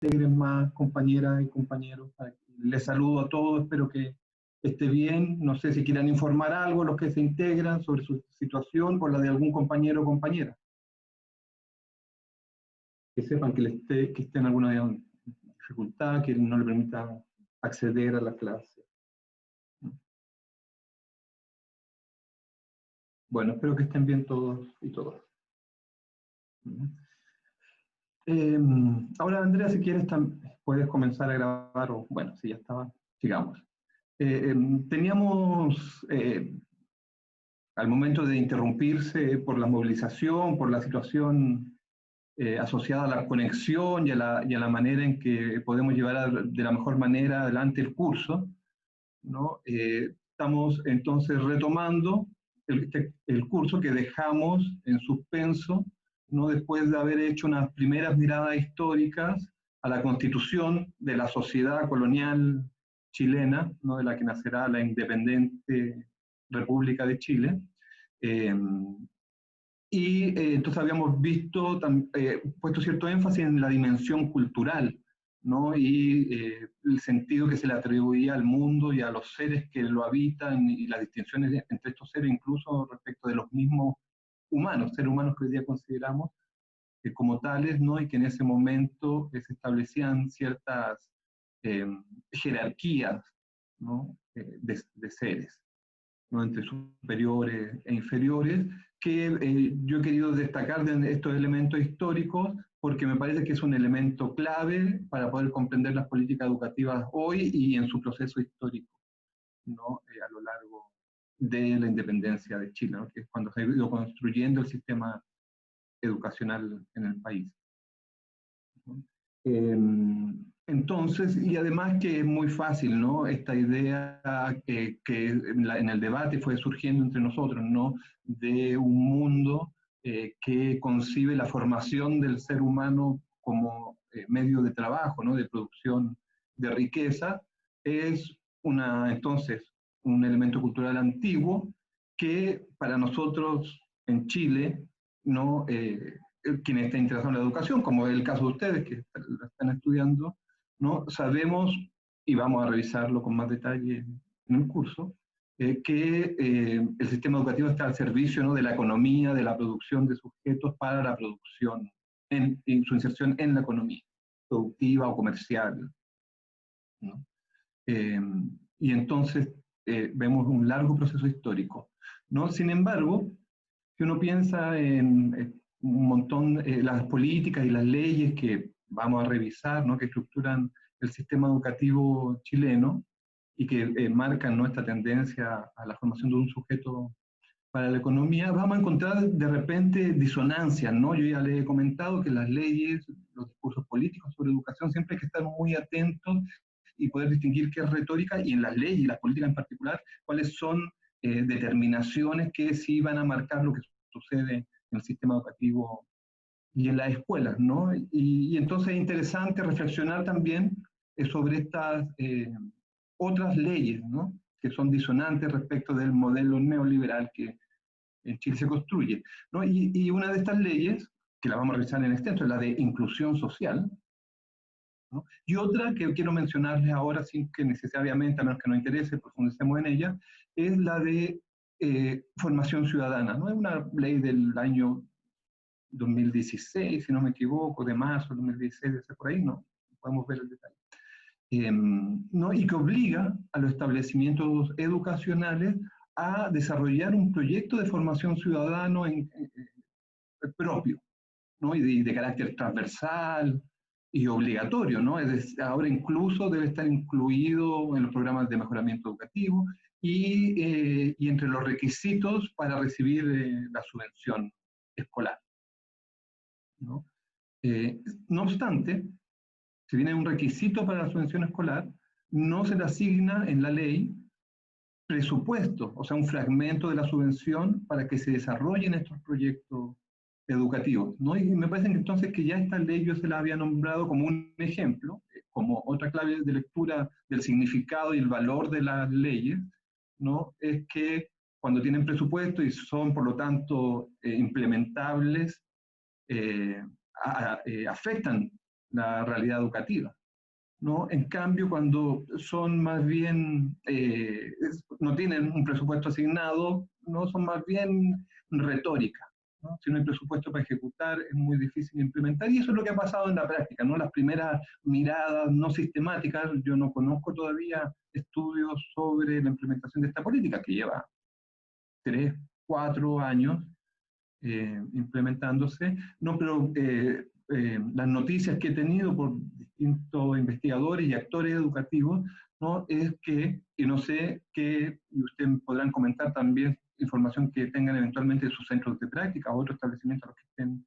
integren más compañeras y compañeros. Les saludo a todos, espero que esté bien. No sé si quieran informar algo los que se integran sobre su situación o la de algún compañero o compañera. Que sepan que esté en alguna dificultad, que no le permita acceder a la clase. Bueno, espero que estén bien todos y todas. Ahora, Andrea, si quieres, puedes comenzar a grabar, o bueno, si ya estaba, sigamos. Teníamos, al momento de interrumpirse por la movilización, por la situación asociada a la conexión y a la manera en que podemos llevar de la mejor manera adelante el curso, ¿no? Estamos entonces retomando el curso que dejamos en suspenso, ¿no? Después de haber hecho unas primeras miradas históricas a la constitución de la sociedad colonial chilena, ¿no? De la que nacerá la independiente República de Chile. Entonces habíamos puesto cierto énfasis en la dimensión cultural, ¿no? Y el sentido que se le atribuía al mundo y a los seres que lo habitan, y las distinciones entre estos seres, incluso respecto de los mismos humanos, seres humanos que hoy día consideramos como tales, ¿no? Y que en ese momento se establecían ciertas jerarquías, ¿no? De seres, ¿no? Entre superiores e inferiores, que yo he querido destacar de estos elementos históricos porque me parece que es un elemento clave para poder comprender las políticas educativas hoy y en su proceso histórico, ¿no? A lo largo de la independencia de Chile, ¿no? Que es cuando se ha ido construyendo el sistema educacional en el país, ¿no? Entonces, y además que es muy fácil, ¿no? Esta idea que en el debate fue surgiendo entre nosotros, ¿no? De un mundo que concibe la formación del ser humano como medio de trabajo, ¿no? De producción de riqueza, es entonces un elemento cultural antiguo que para nosotros en Chile, ¿no? Quienes estén interesados en la educación, como es el caso de ustedes que la están estudiando, ¿no? Sabemos, y vamos a revisarlo con más detalle en el curso, que el sistema educativo está al servicio, ¿no? De la economía, de la producción de sujetos para la producción, en su inserción en la economía productiva o comercial, ¿no? Y entonces vemos un largo proceso histórico, ¿no? Sin embargo, si uno piensa en un montón, las políticas y las leyes que vamos a revisar, ¿no? Que estructuran el sistema educativo chileno y que marcan nuestra tendencia a la formación de un sujeto para la economía, vamos a encontrar de repente disonancias, ¿no? Yo ya les he comentado que las leyes, los discursos políticos sobre educación, siempre hay que estar muy atentos y poder distinguir qué es retórica, y en las leyes y las políticas en particular, cuáles son determinaciones que sí van a marcar lo que sucede en el sistema educativo y en las escuelas, ¿no? Y entonces es interesante reflexionar también sobre estas otras leyes, ¿no? Que son disonantes respecto del modelo neoliberal que en Chile se construye, ¿no? Y una de estas leyes, que la vamos a revisar en extenso, es la de inclusión social, ¿no? Y otra que quiero mencionarles ahora, sin que necesariamente, a menos que nos interese, profundicemos en ella, es la de formación ciudadana, ¿no? Es una ley del año 2016, si no me equivoco, de marzo de 2016, de por ahí, no podemos ver el detalle. ¿No? Y que obliga a los establecimientos educacionales a desarrollar un proyecto de formación ciudadano propio, ¿no? Y de carácter transversal y obligatorio, ¿no? Ahora incluso debe estar incluido en los programas de mejoramiento educativo y entre los requisitos para recibir la subvención escolar, ¿no? No obstante, si bien hay un requisito para la subvención escolar, no se le asigna en la ley presupuesto, o sea, un fragmento de la subvención para que se desarrollen estos proyectos educativos, ¿no? Y me parece que entonces que ya esta ley yo se la había nombrado como un ejemplo, como otra clave de lectura del significado y el valor de las leyes, ¿no? Es que cuando tienen presupuesto y son, por lo tanto, implementables, afectan la realidad educativa, ¿no? En cambio, cuando son más bien, no tienen un presupuesto asignado, ¿no? Son más bien retórica, ¿no? Si no hay presupuesto para ejecutar, es muy difícil implementar, y eso es lo que ha pasado en la práctica, ¿no? Las primeras miradas no sistemáticas, yo no conozco todavía estudios sobre la implementación de esta política, que lleva 3, 4 años implementándose, no, pero las noticias que he tenido por distintos investigadores y actores educativos, ¿no? Es que, y no sé qué, y ustedes podrán comentar también información que tengan eventualmente de sus centros de práctica o otros establecimientos a los que estén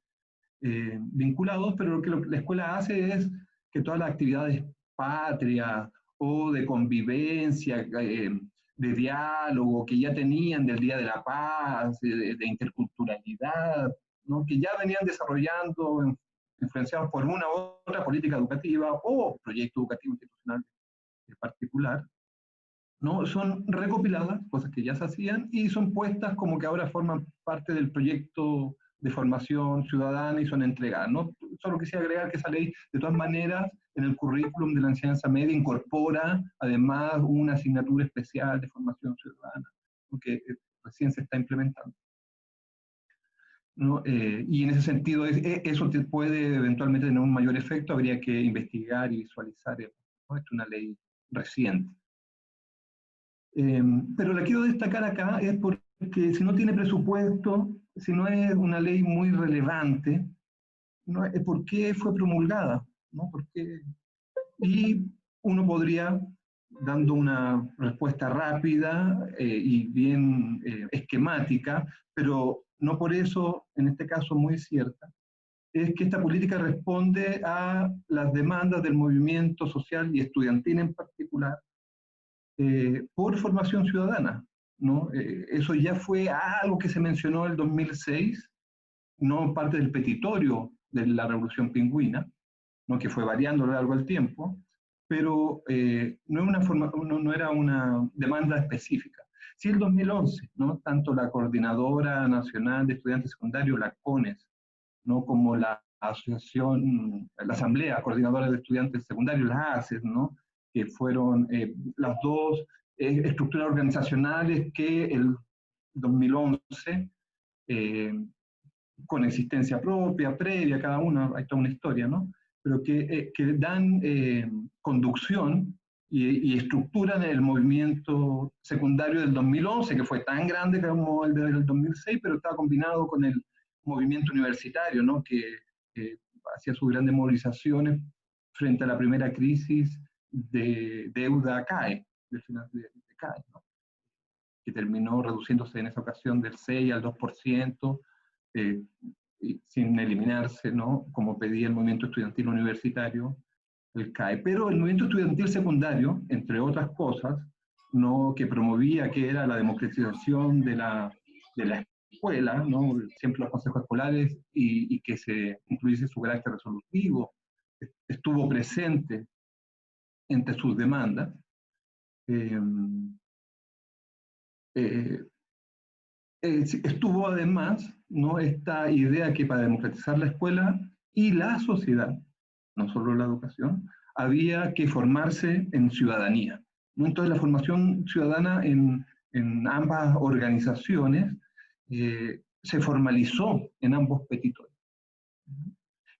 vinculados, pero lo que la escuela hace es que todas las actividades patrias o de convivencia, de diálogo que ya tenían del Día de la Paz, de interculturalidad, ¿no? Que ya venían desarrollando, influenciados por una u otra política educativa o proyecto educativo institucional en particular, ¿no? Son recopiladas, cosas que ya se hacían, y son puestas como que ahora forman parte del proyecto de formación ciudadana y son entregadas, ¿no? Solo quisiera agregar que esa ley, de todas maneras, en el currículum de la enseñanza media incorpora además una asignatura especial de formación ciudadana, que recién se está implementando, ¿no? Y en ese sentido, eso puede eventualmente tener un mayor efecto, habría que investigar y visualizar, ¿no? Es una ley reciente. Pero la quiero destacar acá es porque si no tiene presupuesto, si no es una ley muy relevante, no, es por qué fue promulgada, ¿no? Y uno podría, dando una respuesta rápida y bien esquemática, pero no por eso, en este caso muy cierta, es que esta política responde a las demandas del movimiento social y estudiantil en particular, por formación ciudadana, ¿no? Eso ya fue algo que se mencionó en el 2006, no parte del petitorio de la Revolución Pingüina, ¿no? Que fue variando a lo largo del tiempo, pero no era una demanda específica. Sí, el 2011, ¿no? Tanto la Coordinadora Nacional de Estudiantes Secundarios, la CONES, ¿no? Como la asociación, la Asamblea Coordinadora de Estudiantes Secundarios, las ACES, ¿no? Que fueron las dos estructuras organizacionales que el 2011, con existencia propia, previa, cada una, hay toda una historia, ¿no? Pero que dan conducción y estructuran el movimiento secundario del 2011, que fue tan grande como el del 2006, pero estaba combinado con el movimiento universitario, ¿no? Que hacía sus grandes movilizaciones frente a la primera crisis de deuda CAE, del final de CAE, ¿no? Que terminó reduciéndose en esa ocasión del 6 al 2%, eh, sin eliminarse, ¿no? Como pedía el movimiento estudiantil universitario, el CAE. Pero el movimiento estudiantil secundario, entre otras cosas, ¿no? Que promovía que era la democratización de la escuela, ¿no? Siempre los consejos escolares, y que se incluyese su carácter resolutivo, estuvo presente entre sus demandas. Eh, eh, Estuvo además, ¿no? Esta idea que para democratizar la escuela y la sociedad, no solo la educación, había que formarse en ciudadanía, ¿no? Entonces la formación ciudadana en ambas organizaciones se formalizó en ambos petitorios.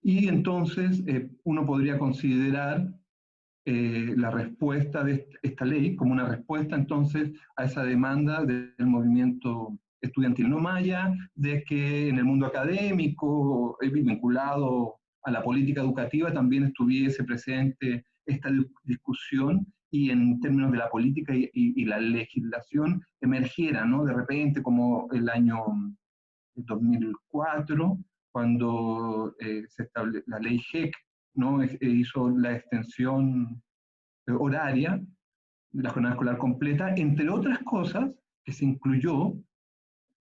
Y entonces uno podría considerar la respuesta de esta ley como una respuesta entonces a esa demanda del movimiento estudiantil, no más allá de que en el mundo académico, vinculado a la política educativa, también estuviese presente esta discusión y en términos de la política y la legislación emergiera, ¿no? De repente, como el año 2004, cuando la ley GEC, ¿no? Hizo la extensión horaria de la jornada escolar completa, entre otras cosas que se incluyó,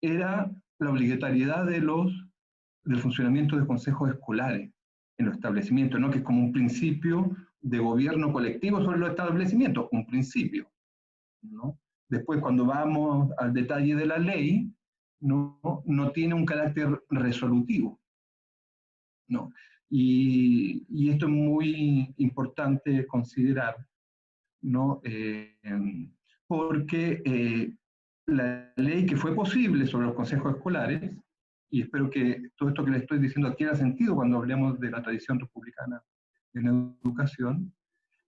era la obligatoriedad del funcionamiento de consejos escolares en los establecimientos, ¿no? Que es como un principio de gobierno colectivo sobre los establecimientos, un principio, ¿no? Después, cuando vamos al detalle de la ley, no tiene un carácter resolutivo, ¿no? Y esto es muy importante considerar, ¿no? Porque la ley que fue posible sobre los consejos escolares, y espero que todo esto que le estoy diciendo adquiera sentido cuando hablemos de la tradición republicana en educación,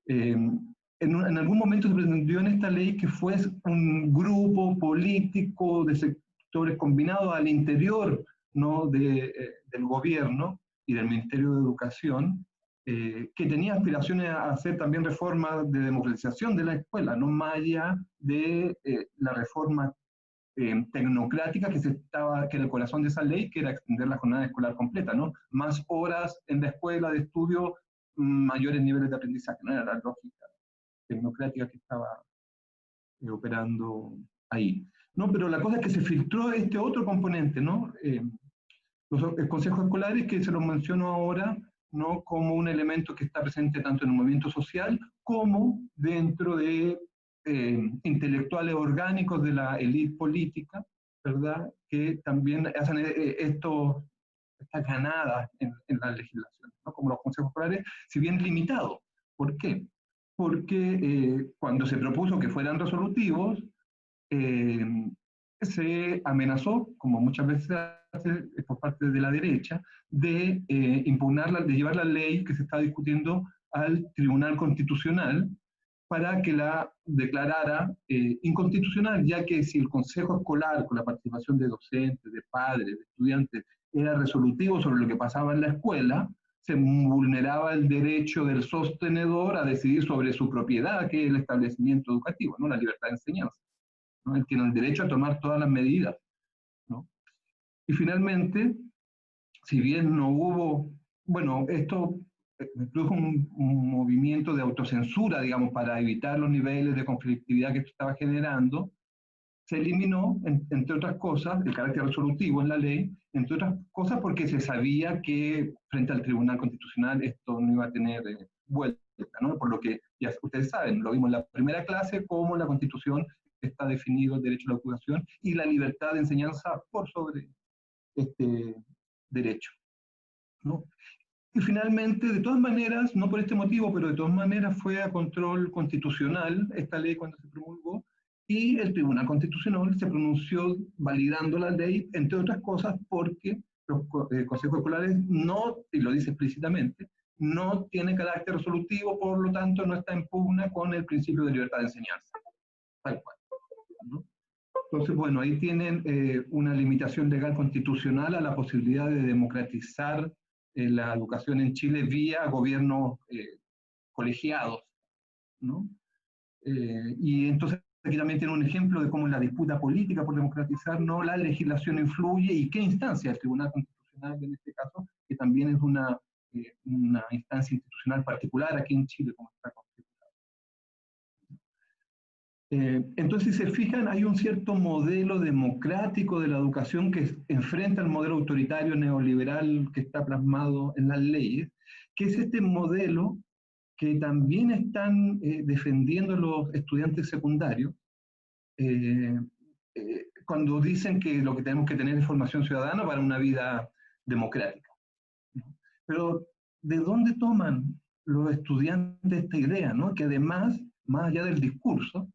en algún momento se pretendió en esta ley que fuese un grupo político de sectores combinados al interior, ¿no? Del gobierno y del Ministerio de Educación, que tenía aspiraciones a hacer también reformas de democratización de la escuela, no más allá de la reforma tecnocrática que era el corazón de esa ley, que era extender la jornada escolar completa, ¿no? Más horas en la escuela de estudio, mayores niveles de aprendizaje, ¿no? Era la lógica tecnocrática que estaba operando ahí. No, pero la cosa es que se filtró este otro componente, ¿no? Los consejos escolares, que se los menciono ahora, ¿no? Como un elemento que está presente tanto en el movimiento social como dentro de intelectuales orgánicos de la élite política, ¿verdad? Que también hacen estas ganadas en las legislaciones, ¿no? Como los consejos escolares, si bien limitados. ¿Por qué? Porque cuando se propuso que fueran resolutivos, eh, se amenazó, como muchas veces hace por parte de la derecha, de impugnarla, de llevar la ley que se está discutiendo al Tribunal Constitucional para que la declarara inconstitucional, ya que si el Consejo Escolar, con la participación de docentes, de padres, de estudiantes, era resolutivo sobre lo que pasaba en la escuela, se vulneraba el derecho del sostenedor a decidir sobre su propiedad, que es el establecimiento educativo, ¿no? La libertad de enseñanza, ¿no? Él tiene el derecho a tomar todas las medidas, ¿no? Y finalmente, si bien no hubo, bueno, esto produjo un movimiento de autocensura, digamos, para evitar los niveles de conflictividad que esto estaba generando, se eliminó, entre otras cosas, el carácter resolutivo en la ley, entre otras cosas porque se sabía que frente al Tribunal Constitucional esto no iba a tener vuelta, ¿no? Por lo que ya ustedes saben, lo vimos en la primera clase, cómo en la Constitución está definido el derecho a la educación y la libertad de enseñanza por sobre este derecho, ¿no? Y finalmente, de todas maneras, no por este motivo, pero de todas maneras fue a control constitucional esta ley cuando se promulgó, y el Tribunal Constitucional se pronunció validando la ley, entre otras cosas, porque los consejos escolares no, y lo dice explícitamente, no tiene carácter resolutivo, por lo tanto no está en pugna con el principio de libertad de enseñanza, tal cual, ¿no? Entonces, bueno, ahí tienen una limitación legal constitucional a la posibilidad de democratizar la educación en Chile vía gobiernos colegiados, ¿no? Y entonces aquí también tiene un ejemplo de cómo en la disputa política por democratizar, no la legislación influye y qué instancia, el Tribunal Constitucional en este caso, que también es una instancia institucional particular aquí en Chile, como está configurado. Entonces, si se fijan, hay un cierto modelo democrático de la educación que enfrenta al modelo autoritario neoliberal que está plasmado en las leyes, que es este modelo que también están defendiendo los estudiantes secundarios, cuando dicen que lo que tenemos que tener es formación ciudadana para una vida democrática. Pero, ¿de dónde toman los estudiantes esta idea, ¿no? Que además, más allá del discurso,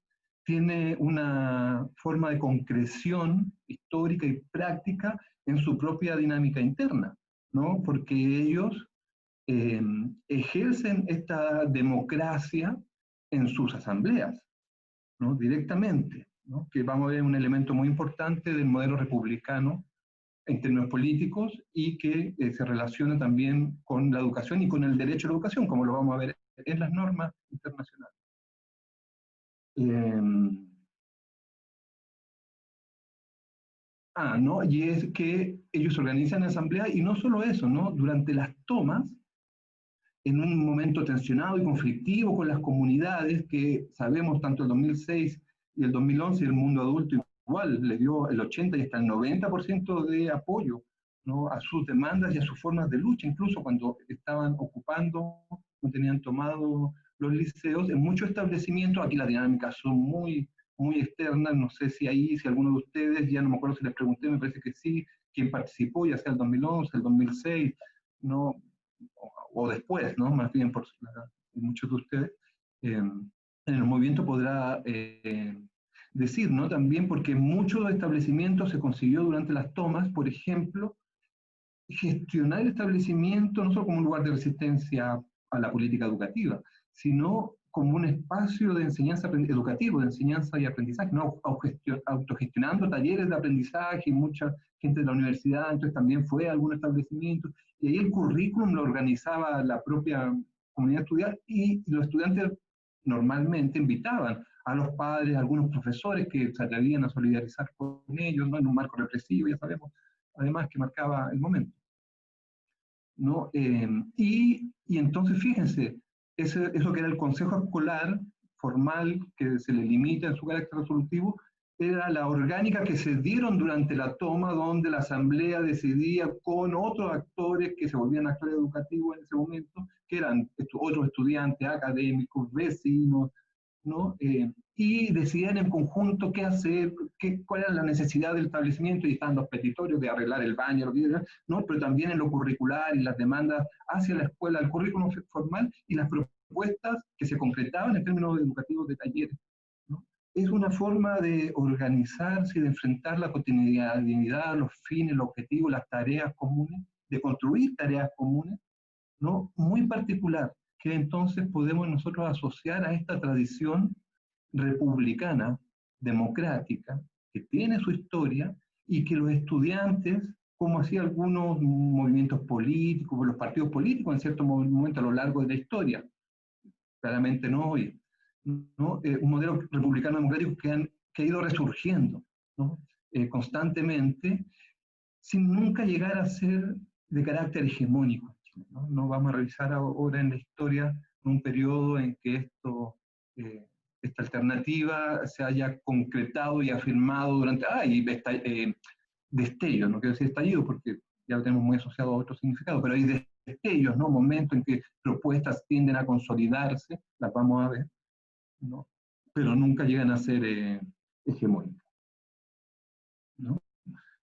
tiene una forma de concreción histórica y práctica en su propia dinámica interna, ¿no? Porque ellos ejercen esta democracia en sus asambleas, ¿no? Directamente, ¿no? Que vamos a ver un elemento muy importante del modelo republicano en términos políticos y que se relaciona también con la educación y con el derecho a la educación, como lo vamos a ver en las normas internacionales. ¿No? Y es que ellos organizan asambleas y no solo eso, ¿no? Durante las tomas, en un momento tensionado y conflictivo con las comunidades, que sabemos tanto el 2006 y el 2011, el mundo adulto igual le dio el 80 y hasta el 90% de apoyo, ¿no? A sus demandas y a sus formas de lucha, incluso cuando estaban ocupando, no tenían tomado los liceos, en muchos establecimientos, aquí las dinámicas son muy externas, no sé si ahí, si alguno de ustedes, ya no me acuerdo si les pregunté, me parece que sí, quien participó, ya sea el 2011, el 2006, no, o después, ¿no? Más bien por muchos de ustedes, en el movimiento podrá decir, ¿no? También porque muchos establecimientos se consiguió durante las tomas, por ejemplo, gestionar el establecimiento no solo como un lugar de resistencia a la política educativa, sino como un espacio de enseñanza educativo, de enseñanza y aprendizaje, ¿no? Autogestionando talleres de aprendizaje, y mucha gente de la universidad, entonces también fue a algún establecimiento, y ahí el currículum lo organizaba la propia comunidad estudiantil, y los estudiantes normalmente invitaban a los padres, a algunos profesores que se atrevían a solidarizar con ellos, ¿no? En un marco represivo, ya sabemos, además que marcaba el momento, ¿no? Y entonces, fíjense, eso que era el consejo escolar formal, que se le limita en su carácter resolutivo, era la orgánica que se dieron durante la toma, donde la asamblea decidía con otros actores que se volvían actores educativos en ese momento, que eran otros estudiantes, académicos, vecinos, ¿no? Y decidían en conjunto qué hacer, cuál era la necesidad del establecimiento, y estaban los petitorios de arreglar el baño, lo que era, ¿no? Pero también en lo curricular y las demandas hacia la escuela, el currículum formal y las propuestas que se concretaban en términos educativos de talleres, ¿no? Es una forma de organizarse y de enfrentar la cotidianidad, los fines, los objetivos, las tareas comunes, de construir tareas comunes, ¿no? Muy particular, que entonces podemos nosotros asociar a esta tradición republicana, democrática, que tiene su historia, y que los estudiantes, como hacía algunos movimientos políticos, los partidos políticos en cierto momento a lo largo de la historia, claramente no hoy, ¿no? Un modelo republicano democrático que ha ido resurgiendo, ¿no? Constantemente, sin nunca llegar a ser de carácter hegemónico, ¿no? No vamos a revisar ahora en la historia un periodo en que esta alternativa se haya concretado y afirmado durante, destellos, no quiero decir estallido porque ya lo tenemos muy asociado a otro significado, pero hay destellos, ¿no? Momentos en que propuestas tienden a consolidarse, las vamos a ver, ¿no? Pero nunca llegan a ser hegemónicas, ¿no?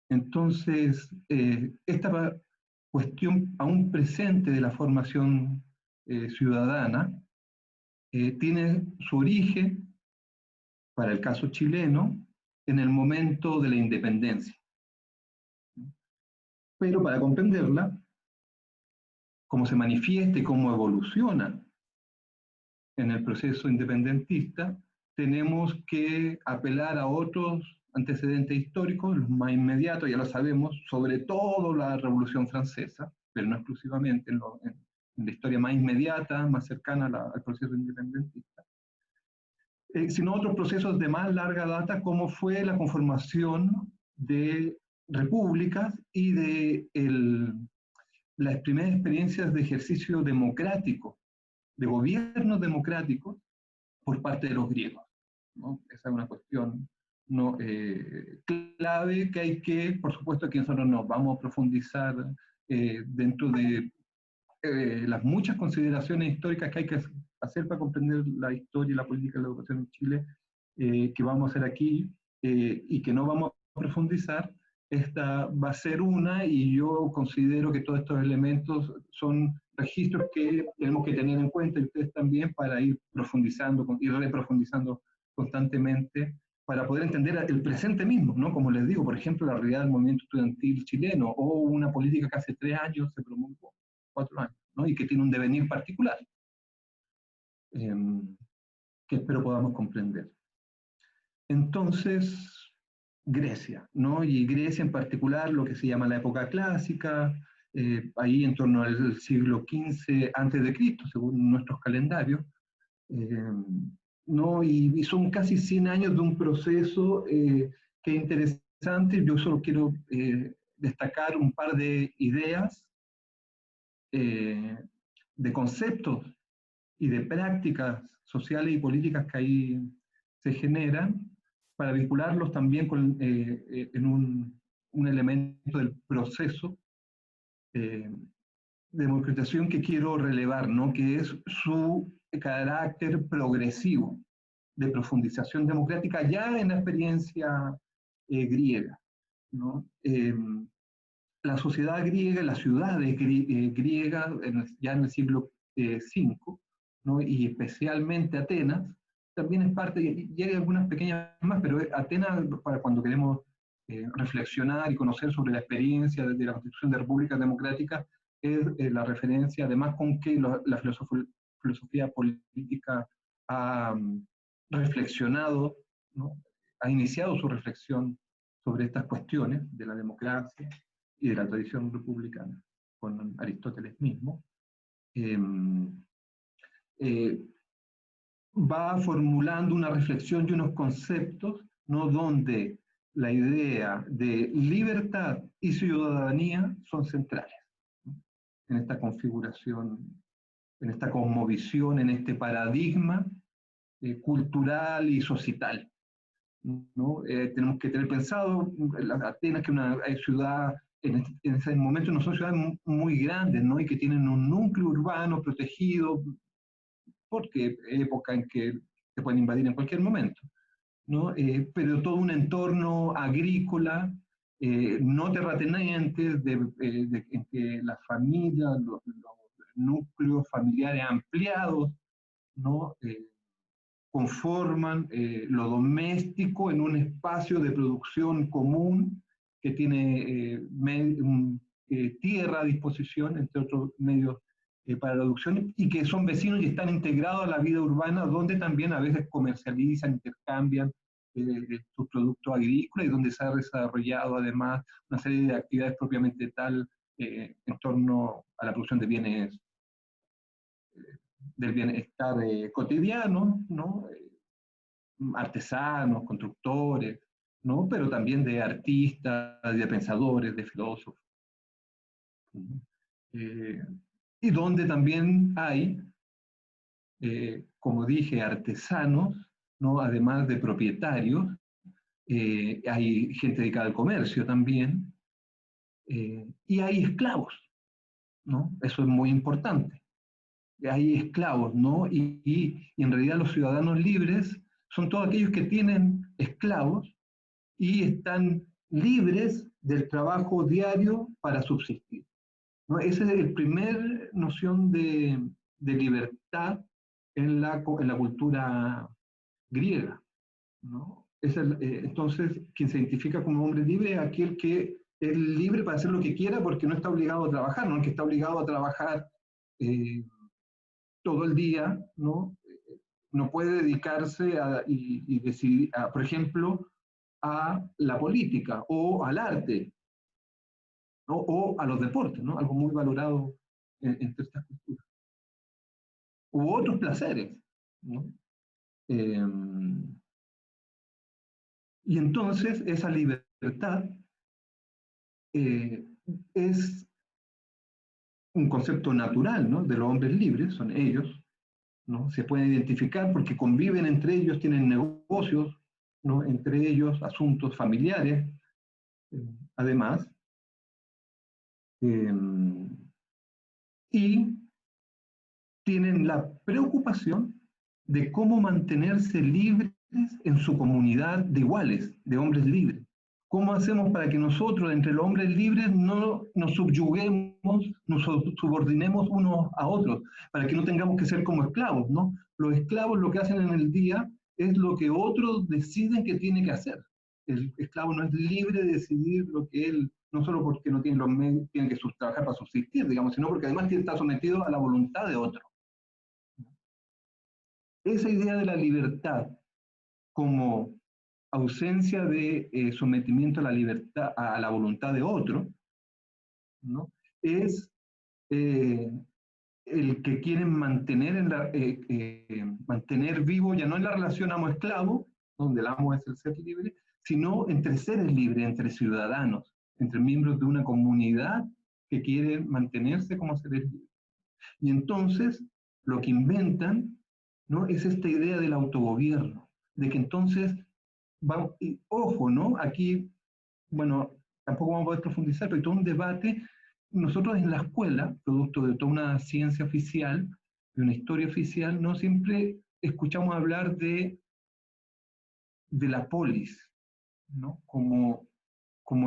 Entonces, esta cuestión aún presente de la formación ciudadana tiene su origen, para el caso chileno, en el momento de la independencia. Pero para comprenderla, cómo se manifiesta y cómo evoluciona en el proceso independentista, tenemos que apelar a otros antecedentes históricos, los más inmediatos, ya lo sabemos, sobre todo la Revolución Francesa, pero no exclusivamente, en la historia más inmediata, más cercana al proceso independentista, sino otros procesos de más larga data, como fue la conformación de repúblicas y de las primeras experiencias de ejercicio democrático, de gobiernos democráticos por parte de los griegos, ¿no? Esa es una cuestión, ¿no? Clave, que hay que, por supuesto, que nosotros nos vamos a profundizar dentro de las muchas consideraciones históricas que hay que hacer para comprender la historia y la política de la educación en Chile, que vamos a hacer aquí, y que no vamos a profundizar. Esta va a ser una, y yo considero que todos estos elementos son registros que tenemos que tener en cuenta, y ustedes también, para ir profundizando y reprofundizando constantemente, para poder entender el presente mismo, ¿no? Como les digo, por ejemplo, la realidad del movimiento estudiantil chileno, o una política que hace 3 años se promulgó, 4 años, ¿no? Y que tiene un devenir particular, que espero podamos comprender. Entonces, Grecia, ¿no? Y Grecia en particular, lo que se llama la época clásica, ahí en torno al siglo XV antes de Cristo, según nuestros calendarios, ¿no? Y son casi 100 años de un proceso que es interesante. Yo solo quiero destacar un par de ideas, de conceptos y de prácticas sociales y políticas que ahí se generan, para vincularlos también en un elemento del proceso de democratización que quiero relevar, ¿no? Que es su carácter progresivo de profundización democrática ya en la experiencia griega, ¿no? la sociedad griega, las ciudades griegas, ya en el siglo V, ¿no? Y especialmente Atenas, también es parte, y hay algunas pequeñas más, pero Atenas, para cuando queremos reflexionar y conocer sobre la experiencia de la constitución de repúblicas democráticas, es la referencia, además con que la filosofía política ha reflexionado, ¿no? Ha iniciado su reflexión sobre estas cuestiones de la democracia y de la tradición republicana, con Aristóteles mismo, eh, eh, va formulando una reflexión y unos conceptos, ¿no? Donde la idea de libertad y ciudadanía son centrales, ¿no? En esta configuración, en esta cosmovisión, en este paradigma cultural y societal, ¿no? Tenemos que tener pensado Atenas, que es una ciudad, en ese momento no son ciudades muy grandes, ¿no? Y que tienen un núcleo urbano protegido, porque época en que se pueden invadir en cualquier momento, ¿no? Pero todo un entorno agrícola, no terratenientes, en que las familias, los núcleos familiares ampliados, ¿no? Conforman lo doméstico en un espacio de producción común que tiene tierra a disposición, entre otros medios para la producción, y que son vecinos y están integrados a la vida urbana, donde también a veces comercializan, intercambian sus productos agrícolas, y donde se ha desarrollado además una serie de actividades propiamente tal en torno a la producción de bienes del bienestar cotidiano, ¿no? Artesanos, constructores, ¿no? Pero también de artistas, de pensadores, de filósofos. ¿No? Eh, y donde también hay, como dije, artesanos, ¿no? Además de propietarios, hay gente dedicada al comercio también, y hay esclavos, ¿no? Eso es muy importante. Hay esclavos, ¿no? Y en realidad los ciudadanos libres son todos aquellos que tienen esclavos y están libres del trabajo diario para subsistir, ¿no? Esa es la primera noción de libertad en la cultura griega, ¿no? Entonces, quien se identifica como hombre libre es aquel que es libre para hacer lo que quiera porque no está obligado a trabajar, no el que está obligado a trabajar eh, todo el día, ¿no? No puede dedicarse y decidir, por ejemplo, a la política o al arte, ¿no? O a los deportes, ¿no? Algo muy valorado entre estas culturas. U otros placeres, ¿no? Eh, y entonces esa libertad eh, es un concepto natural, ¿no? De los hombres libres, son ellos, ¿no? Se pueden identificar porque conviven entre ellos, tienen negocios, ¿no? Entre ellos, asuntos familiares, además. Eh, y tienen la preocupación de cómo mantenerse libres en su comunidad de iguales, de hombres libres. ¿Cómo hacemos para que nosotros, entre los hombres libres, no nos subyuguemos, nos subordinemos unos a otros, para que no tengamos que ser como esclavos, ¿no? Los esclavos lo que hacen en el día es lo que otros deciden que tiene que hacer. El esclavo no es libre de decidir lo que él, no solo porque no tiene los medios, tiene que trabajar para subsistir, digamos, sino porque además está sometido a la voluntad de otro. Esa idea de la libertad como ausencia de sometimiento a la libertad, a la voluntad de otro, ¿no? Es eh, el que quieren mantener, mantener vivo, ya no en la relación amo-esclavo, donde el amo es el ser libre, sino entre seres libres, entre ciudadanos, entre miembros de una comunidad que quieren mantenerse como seres libres. Y entonces lo que inventan, ¿no? Es esta idea del autogobierno, de que entonces, y ojo, ¿no? Aquí, bueno, tampoco vamos a poder profundizar, pero hay todo un debate. Nosotros en la escuela, producto de toda una ciencia oficial, de una historia oficial, no siempre escuchamos hablar de la polis, ¿no? Como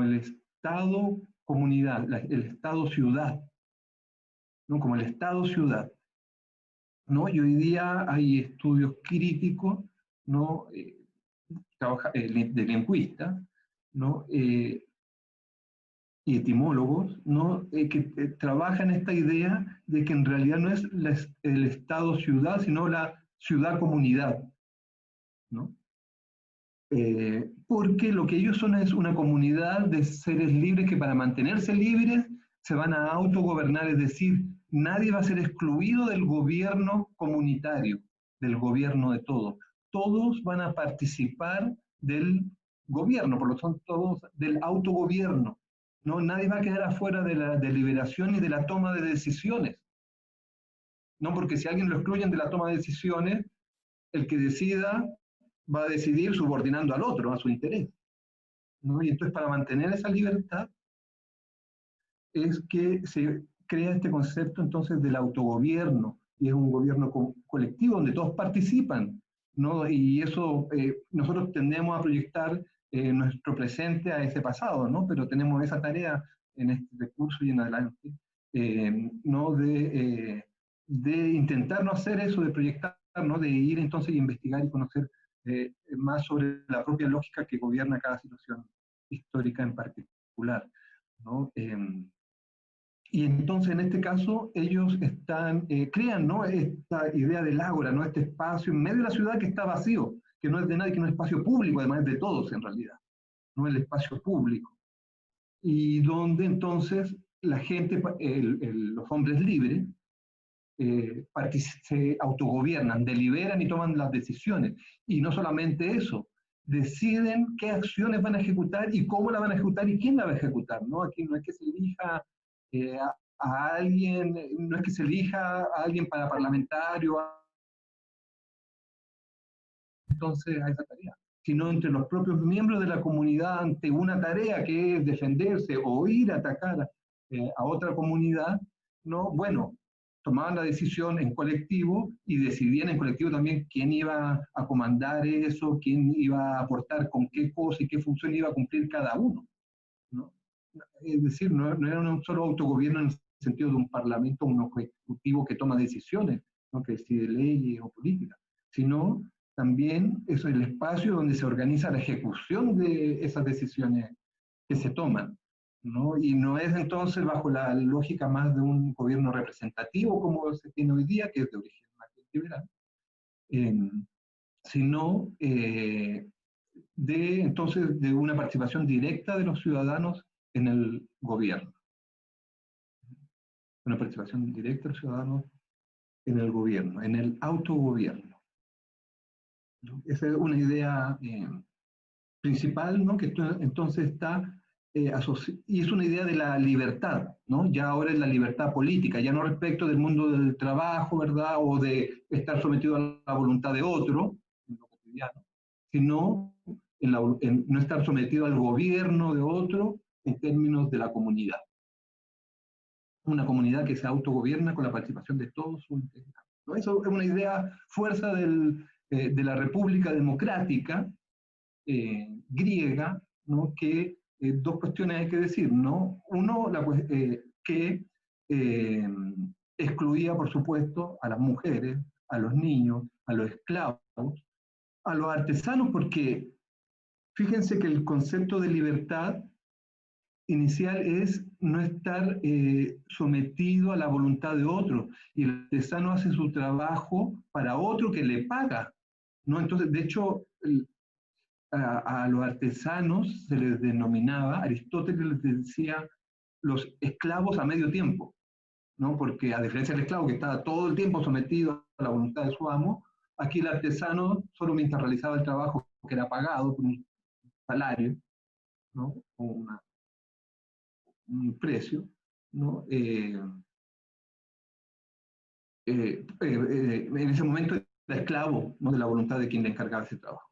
el Estado comunidad, el Estado-ciudad, ¿no? Como el Estado-ciudad, ¿no? Y hoy día hay estudios críticos, ¿no? De lingüistas, ¿no? Y etimólogos, ¿no? Que trabajan esta idea de que en realidad no es el Estado-ciudad, sino la ciudad-comunidad, ¿no? Porque lo que ellos son es una comunidad de seres libres que para mantenerse libres se van a autogobernar, es decir, nadie va a ser excluido del gobierno comunitario, del gobierno de todos. Todos van a participar del gobierno, por lo tanto, todos del autogobierno. ¿No? Nadie va a quedar afuera de la deliberación y de la toma de decisiones. ¿No? Porque si alguien lo excluyen de la toma de decisiones, el que decida va a decidir subordinando al otro, a su interés, ¿no? Y entonces para mantener esa libertad es que se crea este concepto entonces del autogobierno, y es un gobierno colectivo donde todos participan, ¿no? Y eso nosotros tendemos a proyectar nuestro presente a ese pasado, ¿no? Pero tenemos esa tarea en este recurso y en adelante, ¿no? De intentar no hacer eso, de proyectar, ¿no? De ir entonces a investigar y conocer más sobre la propia lógica que gobierna cada situación histórica en particular, ¿no? Y entonces en este caso ellos crean, ¿no? Esta idea del ágora, ¿no? Este espacio en medio de la ciudad que está vacío, que no es de nadie, que no es espacio público, además es de todos en realidad, no es el espacio público. Y donde entonces la gente, los hombres libres, se autogobiernan, deliberan y toman las decisiones. Y no solamente eso, deciden qué acciones van a ejecutar y cómo la van a ejecutar y quién la va a ejecutar, ¿no? Aquí no es que se elija a alguien, no es que se elija a alguien para parlamentario, entonces a esa tarea, sino entre los propios miembros de la comunidad ante una tarea que es defenderse o ir a atacar a otra comunidad, ¿no? Bueno, tomaban la decisión en colectivo y decidían en colectivo también quién iba a comandar eso, quién iba a aportar con qué cosa y qué función iba a cumplir cada uno, ¿no? Es decir, no era un solo autogobierno en el sentido de un parlamento, un ejecutivo que toma decisiones, ¿no? Que decide leyes o políticas, sino también es el espacio donde se organiza la ejecución de esas decisiones que se toman, ¿no? Y no es entonces bajo la lógica más de un gobierno representativo como se tiene hoy día, que es de origen más liberal, eh, sino entonces de una participación directa de los ciudadanos en el gobierno. Una participación directa de los ciudadanos en el gobierno, en el autogobierno. Esa es una idea principal, ¿no? Que entonces está y es una idea de la libertad, ¿no? Ya ahora es la libertad política, ya no respecto del mundo del trabajo, ¿verdad? O de estar sometido a la voluntad de otro, en lo cotidiano, sino en no estar sometido al gobierno de otro en términos de la comunidad. Una comunidad que se autogobierna con la participación de todos sus integrantes, ¿no? Eso es una idea fuerza de la República Democrática griega, ¿no? Que dos cuestiones hay que decir, ¿no? Uno, que excluía, por supuesto, a las mujeres, a los niños, a los esclavos, a los artesanos, porque fíjense que el concepto de libertad inicial es no estar sometido a la voluntad de otro, y el artesano hace su trabajo para otro que le paga, ¿no? Entonces, de hecho, a los artesanos se les denominaba, Aristóteles les decía los esclavos a medio tiempo, ¿no? Porque a diferencia del esclavo que estaba todo el tiempo sometido a la voluntad de su amo, aquí el artesano solo mientras realizaba el trabajo que era pagado por un salario, ¿no? O un precio, ¿no? En ese momento era esclavo, ¿no? De la voluntad de quien le encargaba ese trabajo,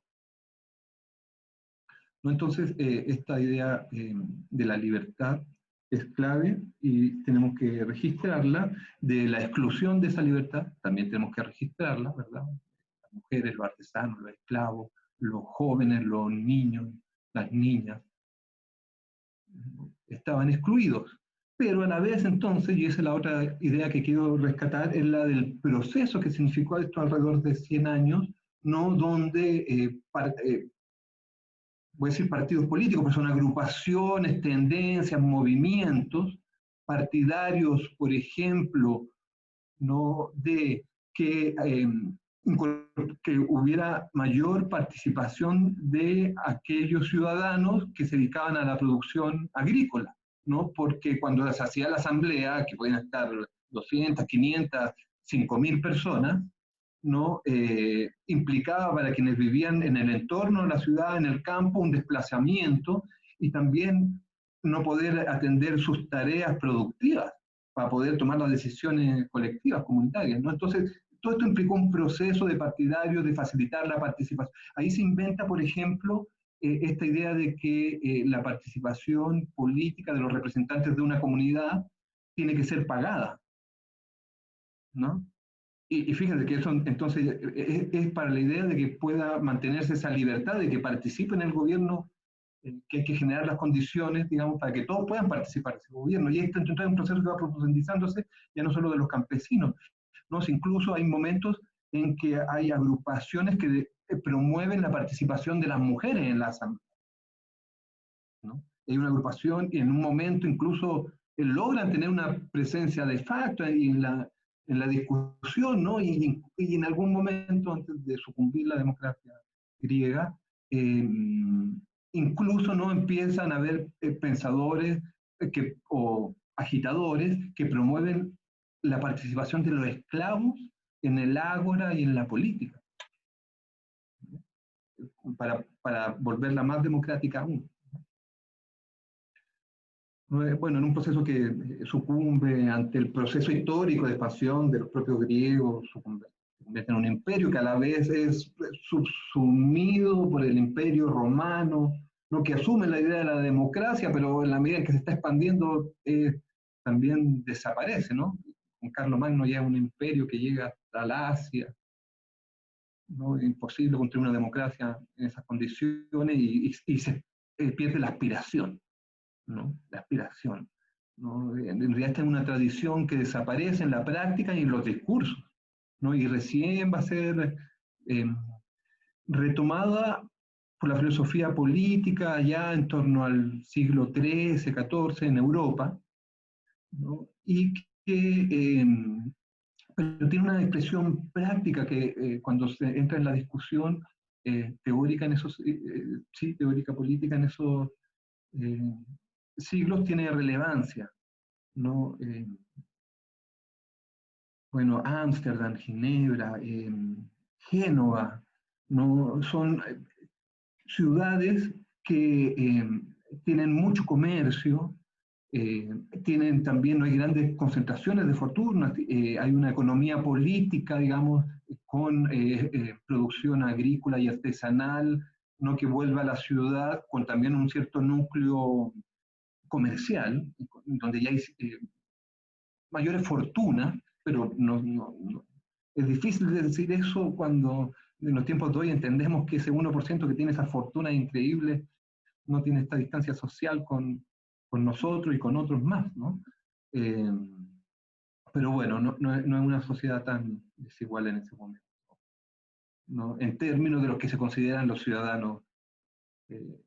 ¿no? Entonces, esta idea de la libertad es clave y tenemos que registrarla. De la exclusión de esa libertad también tenemos que registrarla, ¿verdad? Las mujeres, los artesanos, los esclavos, los jóvenes, los niños, las niñas. estaban excluidos. Pero a la vez entonces, y esa es la otra idea que quiero rescatar, es la del proceso que significó esto alrededor de 100 años, ¿no? Donde, voy a decir partidos políticos, pero son agrupaciones, tendencias, movimientos partidarios, por ejemplo, ¿no? De que hubiera mayor participación de aquellos ciudadanos que se dedicaban a la producción agrícola, ¿no? Porque cuando se hacía la asamblea, que podían estar 200, 500, 5.000 personas, ¿no? Implicaba para quienes vivían en el entorno de la ciudad, en el campo, un desplazamiento y también no poder atender sus tareas productivas para poder tomar las decisiones colectivas, comunitarias, ¿no? Entonces, todo esto implicó un proceso de partidarios, de facilitar la participación. Ahí se inventa, por ejemplo, esta idea de que la participación política de los representantes de una comunidad tiene que ser pagada, ¿no? Y fíjense que eso entonces es para la idea de que pueda mantenerse esa libertad, de que participe en el gobierno, que hay que generar las condiciones, digamos, para que todos puedan participar de ese gobierno. Y esto entonces es un proceso que va profundizándose ya no solo de los campesinos, ¿no? Incluso hay momentos en que hay agrupaciones que promueven la participación de las mujeres en la asamblea, ¿no? Hay una agrupación y en un momento incluso logran tener una presencia de facto en la discusión, ¿no? Y en algún momento, antes de sucumbir la democracia griega, incluso no empiezan a haber pensadores o agitadores que promueven la participación de los esclavos en el ágora y en la política, para volverla más democrática aún. Bueno, en un proceso que sucumbe ante el proceso histórico de expansión de los propios griegos, sucumbe en un imperio que a la vez es subsumido por el imperio romano, ¿no? Que asume la idea de la democracia, pero en la medida en que se está expandiendo también desaparece, ¿no? Con Carlomagno ya es un imperio que llega hasta la Asia, ¿no? Es imposible construir una democracia en esas condiciones y se pierde la aspiración, ¿no? La aspiración, ¿no? En realidad esta es una tradición que desaparece en la práctica y en los discursos, ¿no? Y recién va a ser eh, retomada por la filosofía política ya en torno al siglo XIII, XIV en Europa, ¿no? Y que pero tiene una expresión práctica que cuando se entra en la discusión teórica en esos, sí, teórica política en esos eh, siglos tiene relevancia, ¿no? Bueno, Ámsterdam, Ginebra, Génova, ¿no? Son ciudades que tienen mucho comercio, tienen también, no hay grandes concentraciones de fortuna, hay una economía política, digamos, con producción agrícola y artesanal, ¿no? Que vuelve a la ciudad con también un cierto núcleo comercial, donde ya hay mayores fortunas, pero es difícil de decir eso cuando en los tiempos de hoy entendemos que ese 1% que tiene esa fortuna increíble no tiene esta distancia social con nosotros y con otros más, ¿no? Eh, pero bueno, no es una sociedad tan desigual en ese momento, ¿no? En términos de lo que se consideran eh,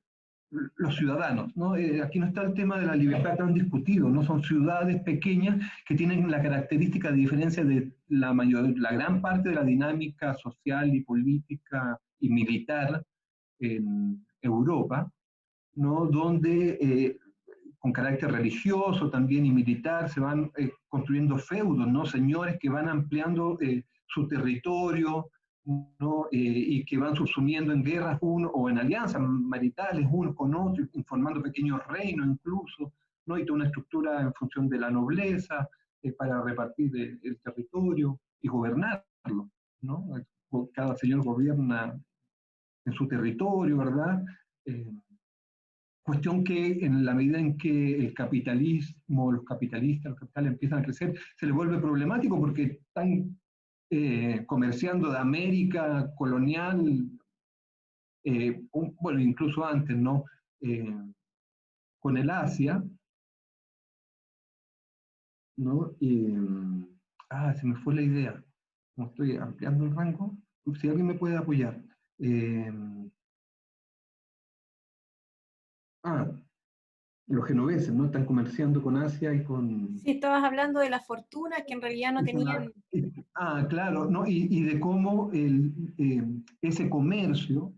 los ciudadanos, ¿no? Aquí no está el tema de la libertad tan discutido, ¿no? Son ciudades pequeñas que tienen la característica de diferencia de la gran parte de la dinámica social y política y militar en Europa, ¿no? Donde con carácter religioso también y militar se van construyendo feudos, ¿no? Señores que van ampliando su territorio, ¿no? Y que van subsumiendo en guerras uno o en alianzas maritales unos con otros, formando pequeños reinos incluso, ¿no? Y toda una estructura en función de la nobleza para repartir el territorio y gobernarlo, ¿no? Cada señor gobierna en su territorio, ¿verdad? Cuestión que en la medida en que el capitalismo, los capitalistas, los capitales empiezan a crecer, se les vuelve problemático porque están comerciando de América colonial, bueno, incluso antes, ¿no? Con el Asia, ¿no? Se me fue la idea. Como estoy ampliando el rango, si alguien me puede apoyar. Eh, ah, los genoveses, ¿no? Están comerciando con Asia y con... Sí, estabas hablando de las fortunas que en realidad no y con tenían. claro, ¿no? Y de cómo ese comercio,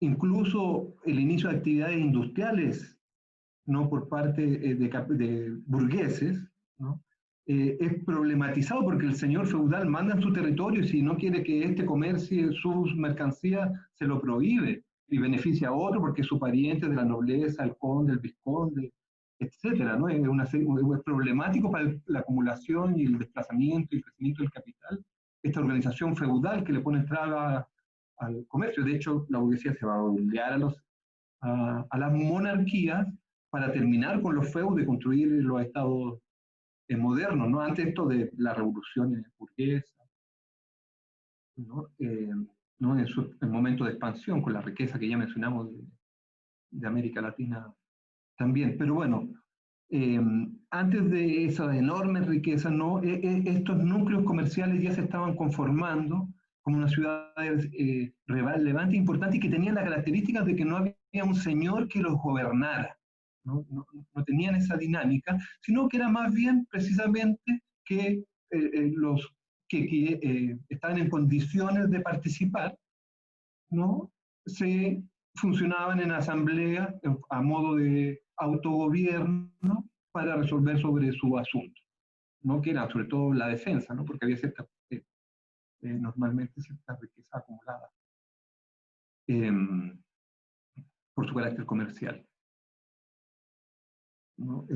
incluso el inicio de actividades industriales, ¿no? Por parte de burgueses, ¿no? Es problematizado porque el señor feudal manda en su territorio y si no quiere que este comercie sus mercancías, se lo prohíbe y beneficia a otro porque es su pariente de la nobleza, el conde, el vizconde, etcétera, ¿no? Es problemático para la acumulación y el desplazamiento y el crecimiento del capital esta organización feudal que le pone traba al comercio. De hecho, la burguesía se va a obligar a las monarquías para terminar con los feudos y construir los estados modernos, ¿no? Antes esto de la revolución burguesa, ¿no? ¿No? En momento de expansión, con la riqueza que ya mencionamos de América Latina también. Pero bueno, eh, antes de esas enormes riquezas, ¿no? Estos núcleos comerciales ya se estaban conformando como una ciudad relevante, importante y que tenían las características de que no había un señor que los gobernara. ¿No? No tenían esa dinámica, sino que era más bien precisamente que los que estaban en condiciones de participar, ¿no? Se funcionaban en asamblea a modo de autogobierno para resolver sobre su asunto, ¿no? Que era sobre todo la defensa, ¿no? Porque había normalmente cierta riqueza acumulada eh, por su carácter comercial, ¿no?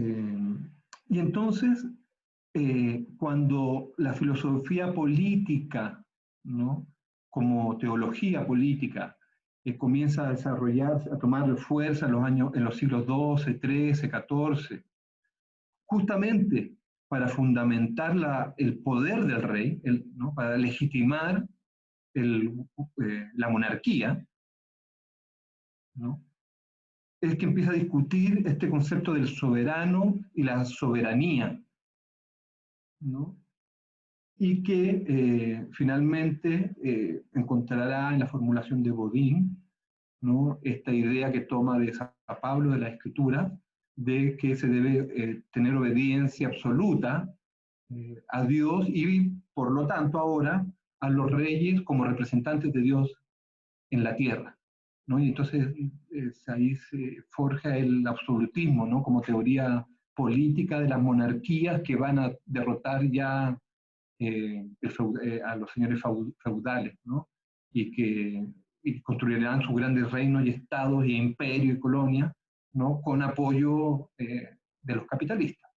Y entonces, cuando la filosofía política, ¿no? Como teología política, comienza a desarrollarse, a tomar fuerza en los siglos XII, XIII, XIV, justamente para fundamentar el poder del rey, ¿no? Para legitimar la monarquía, ¿no? Es que empieza a discutir este concepto del soberano y la soberanía, ¿no? Y que finalmente encontrará en la formulación de Bodin, ¿no? Esta idea que toma de San Pablo de la Escritura, de que se debe tener obediencia absoluta a Dios y por lo tanto ahora a los reyes como representantes de Dios en la tierra, ¿no? Y entonces ahí se forja el absolutismo, ¿no? Como teoría política de las monarquías que van a derrotar ya a los señores feudales, ¿no? Y que construirán sus grandes reinos y estados y imperios y colonias, ¿no? Con apoyo de los capitalistas,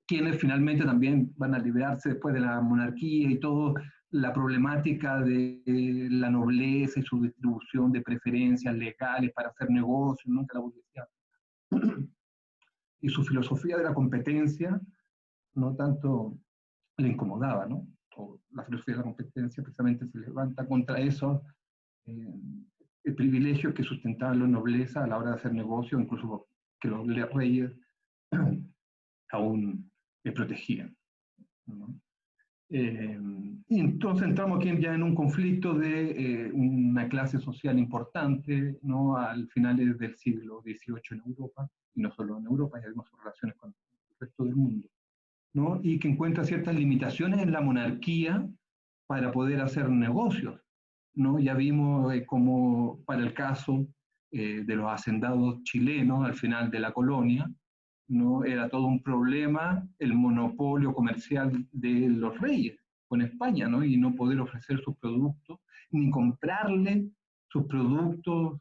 quienes finalmente también van a liberarse después de la monarquía y todo la problemática de la nobleza y su distribución de preferencias legales para hacer negocios, nunca la burguesía, y su filosofía de la competencia no tanto le incomodaba, ¿no? O la filosofía de la competencia precisamente se levanta contra esos privilegios que sustentaban la nobleza a la hora de hacer negocios, incluso que los reyes aún protegían, ¿no? Y entonces entramos aquí ya en un conflicto de una clase social importante, ¿no? Al finales del siglo XVIII en Europa, y no solo en Europa, ya vemos sus relaciones con el resto del mundo, ¿no? Y que encuentra ciertas limitaciones en la monarquía para poder hacer negocios, ¿no? Ya vimos como para el caso de los hacendados chilenos al final de la colonia, ¿no? Era todo un problema el monopolio comercial de los reyes con España, ¿no? Y no poder ofrecer sus productos, ni comprarle sus productos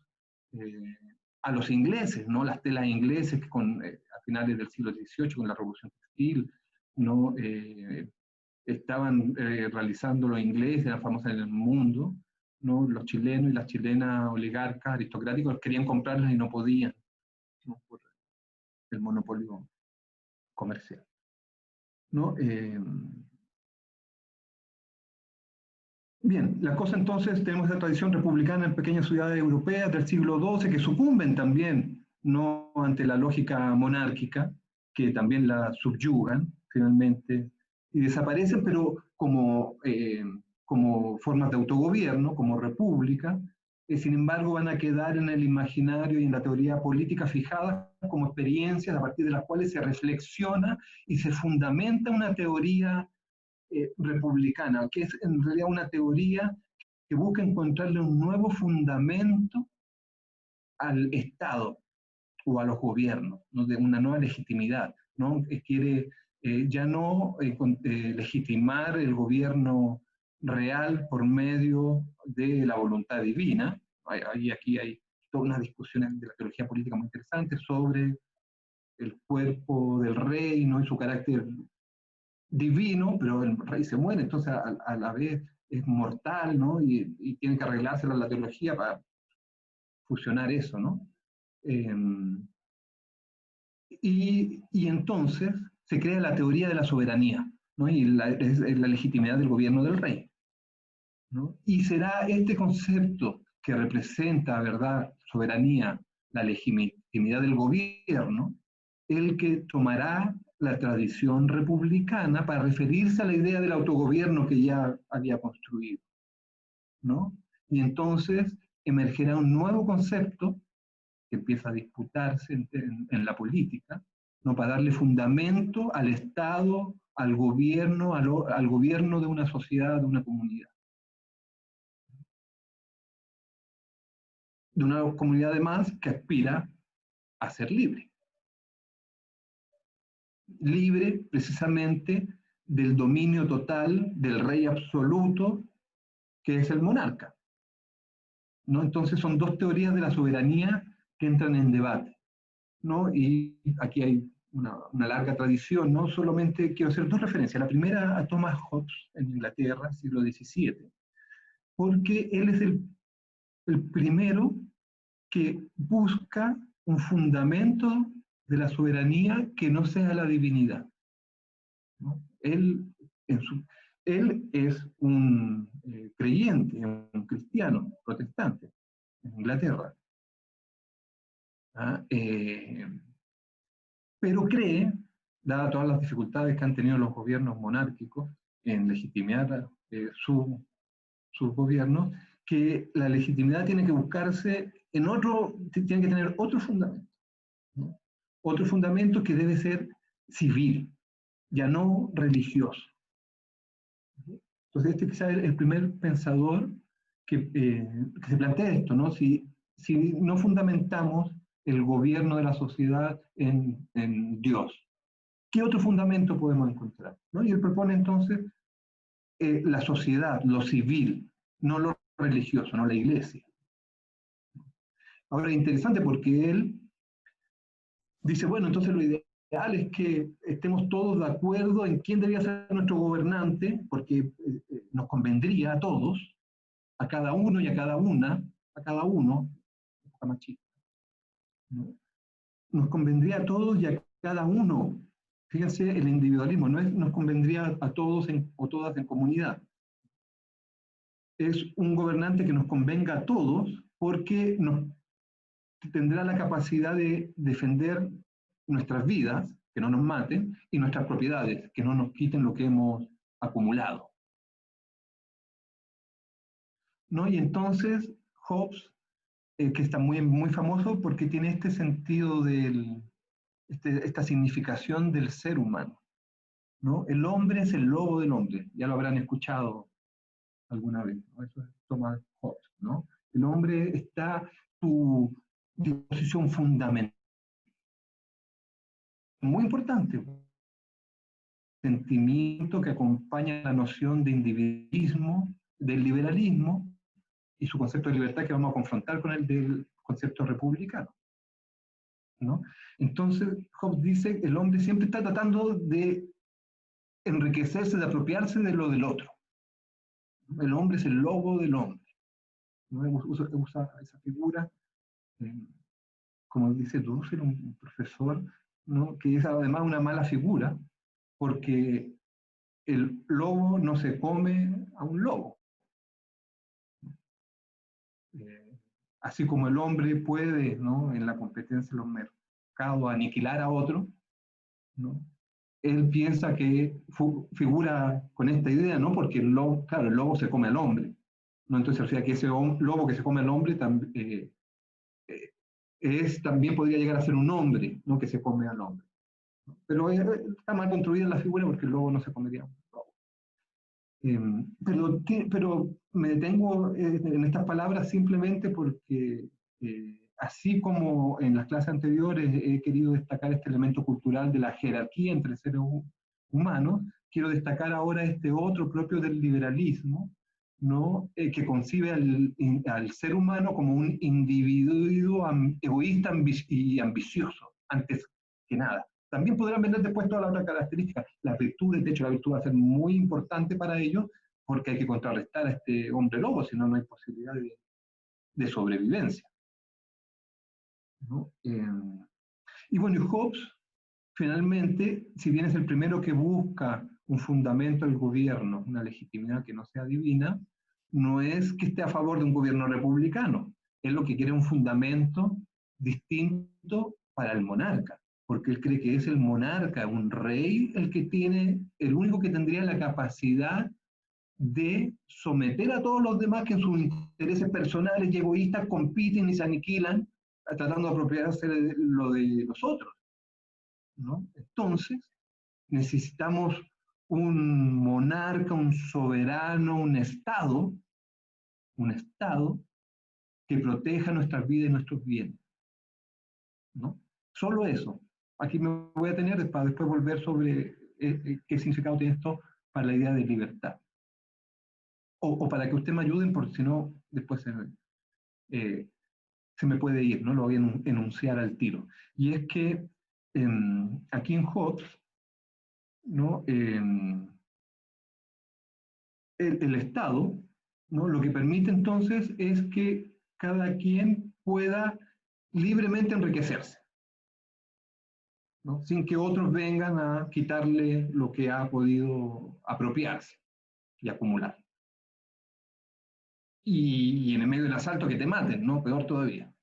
eh, a los ingleses, ¿no? Las telas ingleses que a finales del siglo XVIII, con la Revolución Textil, ¿no? Estaban realizando los ingleses, eran famosas en el mundo, ¿no? Los chilenos y las chilenas oligarcas aristocráticos querían comprarlas y no podían, ¿no? Por el monopolio comercial, ¿no? Bien, la cosa entonces, tenemos esa tradición republicana en pequeñas ciudades europeas del siglo XII que sucumben también, no ante la lógica monárquica, que también la subyugan finalmente, y desaparecen, pero como formas de autogobierno, como república, sin embargo van a quedar en el imaginario y en la teoría política fijadas como experiencias a partir de las cuales se reflexiona y se fundamenta una teoría republicana, que es en realidad una teoría que busca encontrarle un nuevo fundamento al Estado o a los gobiernos, ¿no? De una nueva legitimidad, ¿no? Quiere ya no legitimar el gobierno real por medio de la voluntad divina. Aquí hay toda una discusión de la teología política muy interesante sobre el cuerpo del rey, ¿no? Y su carácter divino, pero el rey se muere, entonces a la vez es mortal, ¿no? Y tiene que arreglársela la teología para fusionar eso, ¿no? Eh, y entonces se crea la teoría de la soberanía, ¿no? Y es la legitimidad del gobierno del rey, ¿no? Y será este concepto que representa, ¿verdad?, soberanía, la legitimidad del gobierno, el que tomará la tradición republicana para referirse a la idea del autogobierno que ya había construido, ¿no? Y entonces emergerá un nuevo concepto que empieza a disputarse en la política, ¿no? Para darle fundamento al Estado, al gobierno de una sociedad, de una comunidad. De una comunidad además que aspira a ser libre. Libre precisamente del dominio total del rey absoluto que es el monarca, ¿no? Entonces son dos teorías de la soberanía que entran en debate, ¿no? Y aquí hay una larga tradición, ¿no? Solamente quiero hacer dos referencias. La primera a Thomas Hobbes en Inglaterra, siglo XVII, porque él es el primero que busca un fundamento de la soberanía que no sea la divinidad, ¿no? Él es un creyente, un cristiano, protestante, en Inglaterra. ¿Ah? Pero cree, dadas todas las dificultades que han tenido los gobiernos monárquicos en legitimar sus gobiernos, que la legitimidad tiene que buscarse en tiene que tener otro fundamento, ¿no? Otro fundamento que debe ser civil, ya no religioso. Entonces este quizás es el primer pensador que se plantea esto, ¿no? Si no fundamentamos el gobierno de la sociedad en Dios, ¿qué otro fundamento podemos encontrar? ¿No? Y él propone entonces la sociedad, lo civil, no lo religioso, no la iglesia. Ahora es interesante porque él dice, bueno, entonces lo ideal es que estemos todos de acuerdo en quién debería ser nuestro gobernante, porque nos convendría a todos, a cada uno y a cada una, a cada uno, machista, ¿no? Nos convendría a todos y a cada uno. Fíjense el individualismo, no es nos convendría a todos o todas en comunidad. Es un gobernante que nos convenga a todos porque tendrá la capacidad de defender nuestras vidas, que no nos maten, y nuestras propiedades, que no nos quiten lo que hemos acumulado, ¿no? Y entonces Hobbes, que está muy famoso porque tiene este sentido esta significación del ser humano, ¿no? El hombre es el lobo del hombre, ya lo habrán escuchado alguna vez, ¿no? Eso es Thomas Hobbes, ¿no? El hombre está su disposición fundamental, muy importante, sentimiento que acompaña la noción de individualismo, del liberalismo y su concepto de libertad que vamos a confrontar con el del concepto republicano, ¿no? Entonces, Hobbes dice que el hombre siempre está tratando de enriquecerse, de apropiarse de lo del otro. El hombre es el lobo del hombre, ¿no? Usa esa figura, como dice Dussel, un profesor, ¿no? Que es además una mala figura, porque el lobo no se come a un lobo. Así como el hombre puede, ¿no?, en la competencia de los mercados aniquilar a otro, ¿no? Él piensa que figura con esta idea, ¿no? Porque el lobo, claro, el lobo se come al hombre, ¿no? Entonces, o sea, que ese lobo que se come al hombre también podría llegar a ser un hombre, ¿no? Que se come al hombre. Pero está mal construida la figura porque el lobo no se comería a un lobo. Pero me detengo en estas palabras simplemente porque, así como en las clases anteriores he querido destacar este elemento cultural de la jerarquía entre seres humanos, quiero destacar ahora este otro propio del liberalismo, ¿no? Que concibe al ser humano como un individuo egoísta y ambicioso, antes que nada. También podrán vender después todas las otras características, las virtudes. De hecho la virtud va a ser muy importante para ellos, porque hay que contrarrestar a este hombre lobo, si no, no hay posibilidad de sobrevivencia, ¿no? Y bueno, y Hobbes, finalmente, si bien es el primero que busca un fundamento del gobierno, una legitimidad que no sea divina, no es que esté a favor de un gobierno republicano, es lo que quiere un fundamento distinto para el monarca, porque él cree que es el monarca, un rey, el único que tendría la capacidad de someter a todos los demás que en sus intereses personales y egoístas compiten y se aniquilan tratando de apropiarse de lo de los otros, ¿no? Entonces, necesitamos un monarca, un soberano, un Estado que proteja nuestras vidas y nuestros bienes, ¿no? Solo eso. Aquí me voy a tener para después volver sobre qué significado tiene esto para la idea de libertad. O para que usted me ayuden, porque si no, después se me puede ir, ¿no? Lo voy a enunciar al tiro. Y es que aquí en Hobbes, ¿no? El Estado, ¿no? Lo que permite entonces es que cada quien pueda libremente enriquecerse, ¿no? Sin que otros vengan a quitarle lo que ha podido apropiarse y acumular. Y en el medio del asalto que te maten, ¿no? Peor todavía.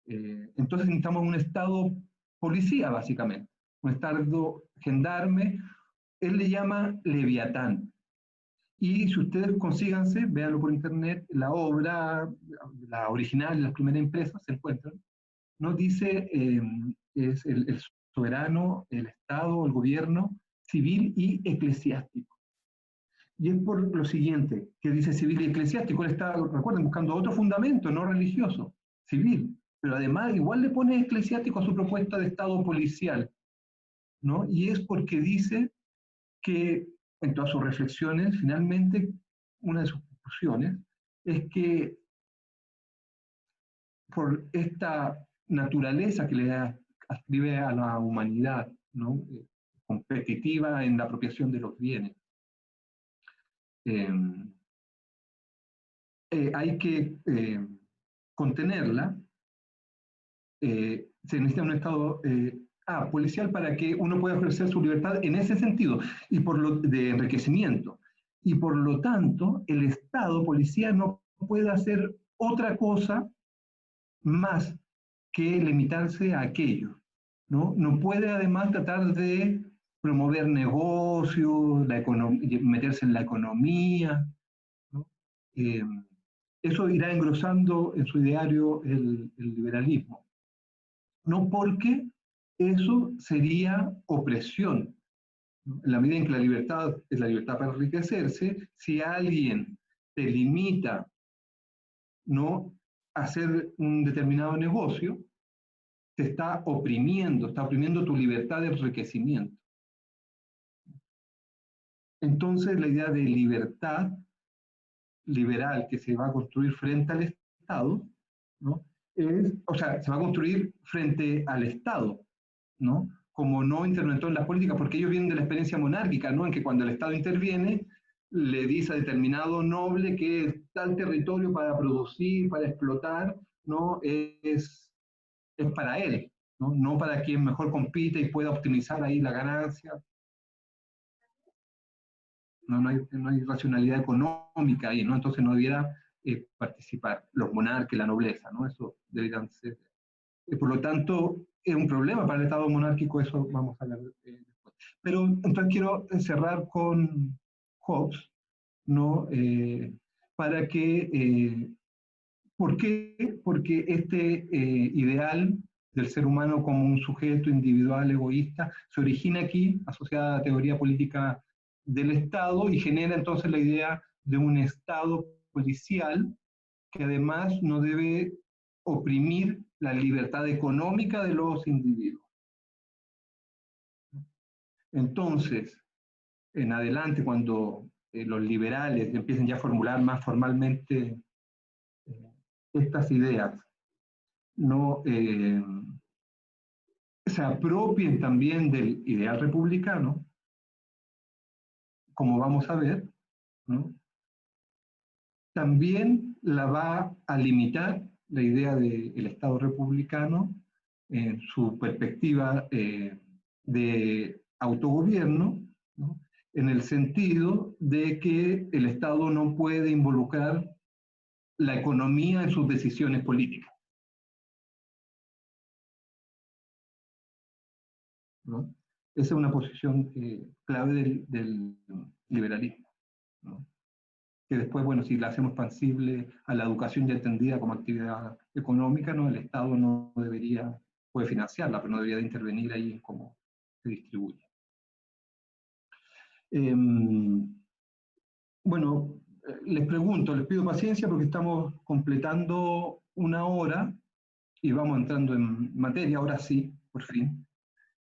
Entonces necesitamos un Estado policía, básicamente, un Estado gendarme. Él le llama Leviatán. Y si ustedes consíganse, véanlo por internet, la obra, la original, las primeras impresas, se encuentran, ¿no? Dice, es el soberano, el Estado, el gobierno civil y eclesiástico. Y es por lo siguiente, que dice civil y eclesiástico. Él está, recuerden, buscando otro fundamento, no religioso, civil. Pero además igual le pone eclesiástico a su propuesta de Estado policial, ¿no? Y es porque dice que en todas sus reflexiones, finalmente, una de sus conclusiones es que por esta naturaleza que le ascribe a la humanidad, ¿no? Competitiva en la apropiación de los bienes, hay que contenerla. Se necesita un Estado policial para que uno pueda ejercer su libertad en ese sentido, y de enriquecimiento. Y por lo tanto, el Estado policía no puede hacer otra cosa más que limitarse a aquello, ¿no? No puede además tratar de promover negocios, meterse en la economía, ¿no? Eso irá engrosando en su ideario el liberalismo. No, porque eso sería opresión, ¿no? En la medida en que la libertad es la libertad para enriquecerse, si alguien te limita, ¿no?, a hacer un determinado negocio, te está oprimiendo tu libertad de enriquecimiento. Entonces la idea de libertad liberal que se va a construir frente al Estado, ¿no?, o sea, se va a construir frente al Estado, ¿no?, como no interventó en las políticas, porque ellos vienen de la experiencia monárquica, ¿no?, en que cuando el Estado interviene, le dice a determinado noble que tal territorio para producir, para explotar, ¿no?, es para él, ¿no?, no para quien mejor compite y pueda optimizar ahí la ganancia. No hay racionalidad económica ahí, ¿no? Entonces no debiera participar los monarcas, la nobleza, ¿no? Eso deberían ser. Por lo tanto, es un problema para el Estado monárquico, eso vamos a ver después. Pero entonces quiero cerrar con Hobbes, ¿no? Para que, ¿por qué? Porque este ideal del ser humano como un sujeto individual egoísta se origina aquí, asociada a la teoría política del Estado, y genera entonces la idea de un Estado policial que además no debe oprimir la libertad económica de los individuos. Entonces, en adelante, cuando los liberales empiecen ya a formular más formalmente estas ideas, no se apropien también del ideal republicano, como vamos a ver, ¿no? También la va a limitar la idea del Estado republicano en su perspectiva de autogobierno, ¿no? En el sentido de que el Estado no puede involucrar la economía en sus decisiones políticas, ¿no? Esa es una posición clave del liberalismo, ¿no? Que después, bueno, si la hacemos expansible a la educación ya entendida como actividad económica, ¿no? El Estado no debería, puede financiarla, pero no debería de intervenir ahí en cómo se distribuye. Bueno, les pregunto, les pido paciencia porque estamos completando una hora y vamos entrando en materia, ahora sí, por fin.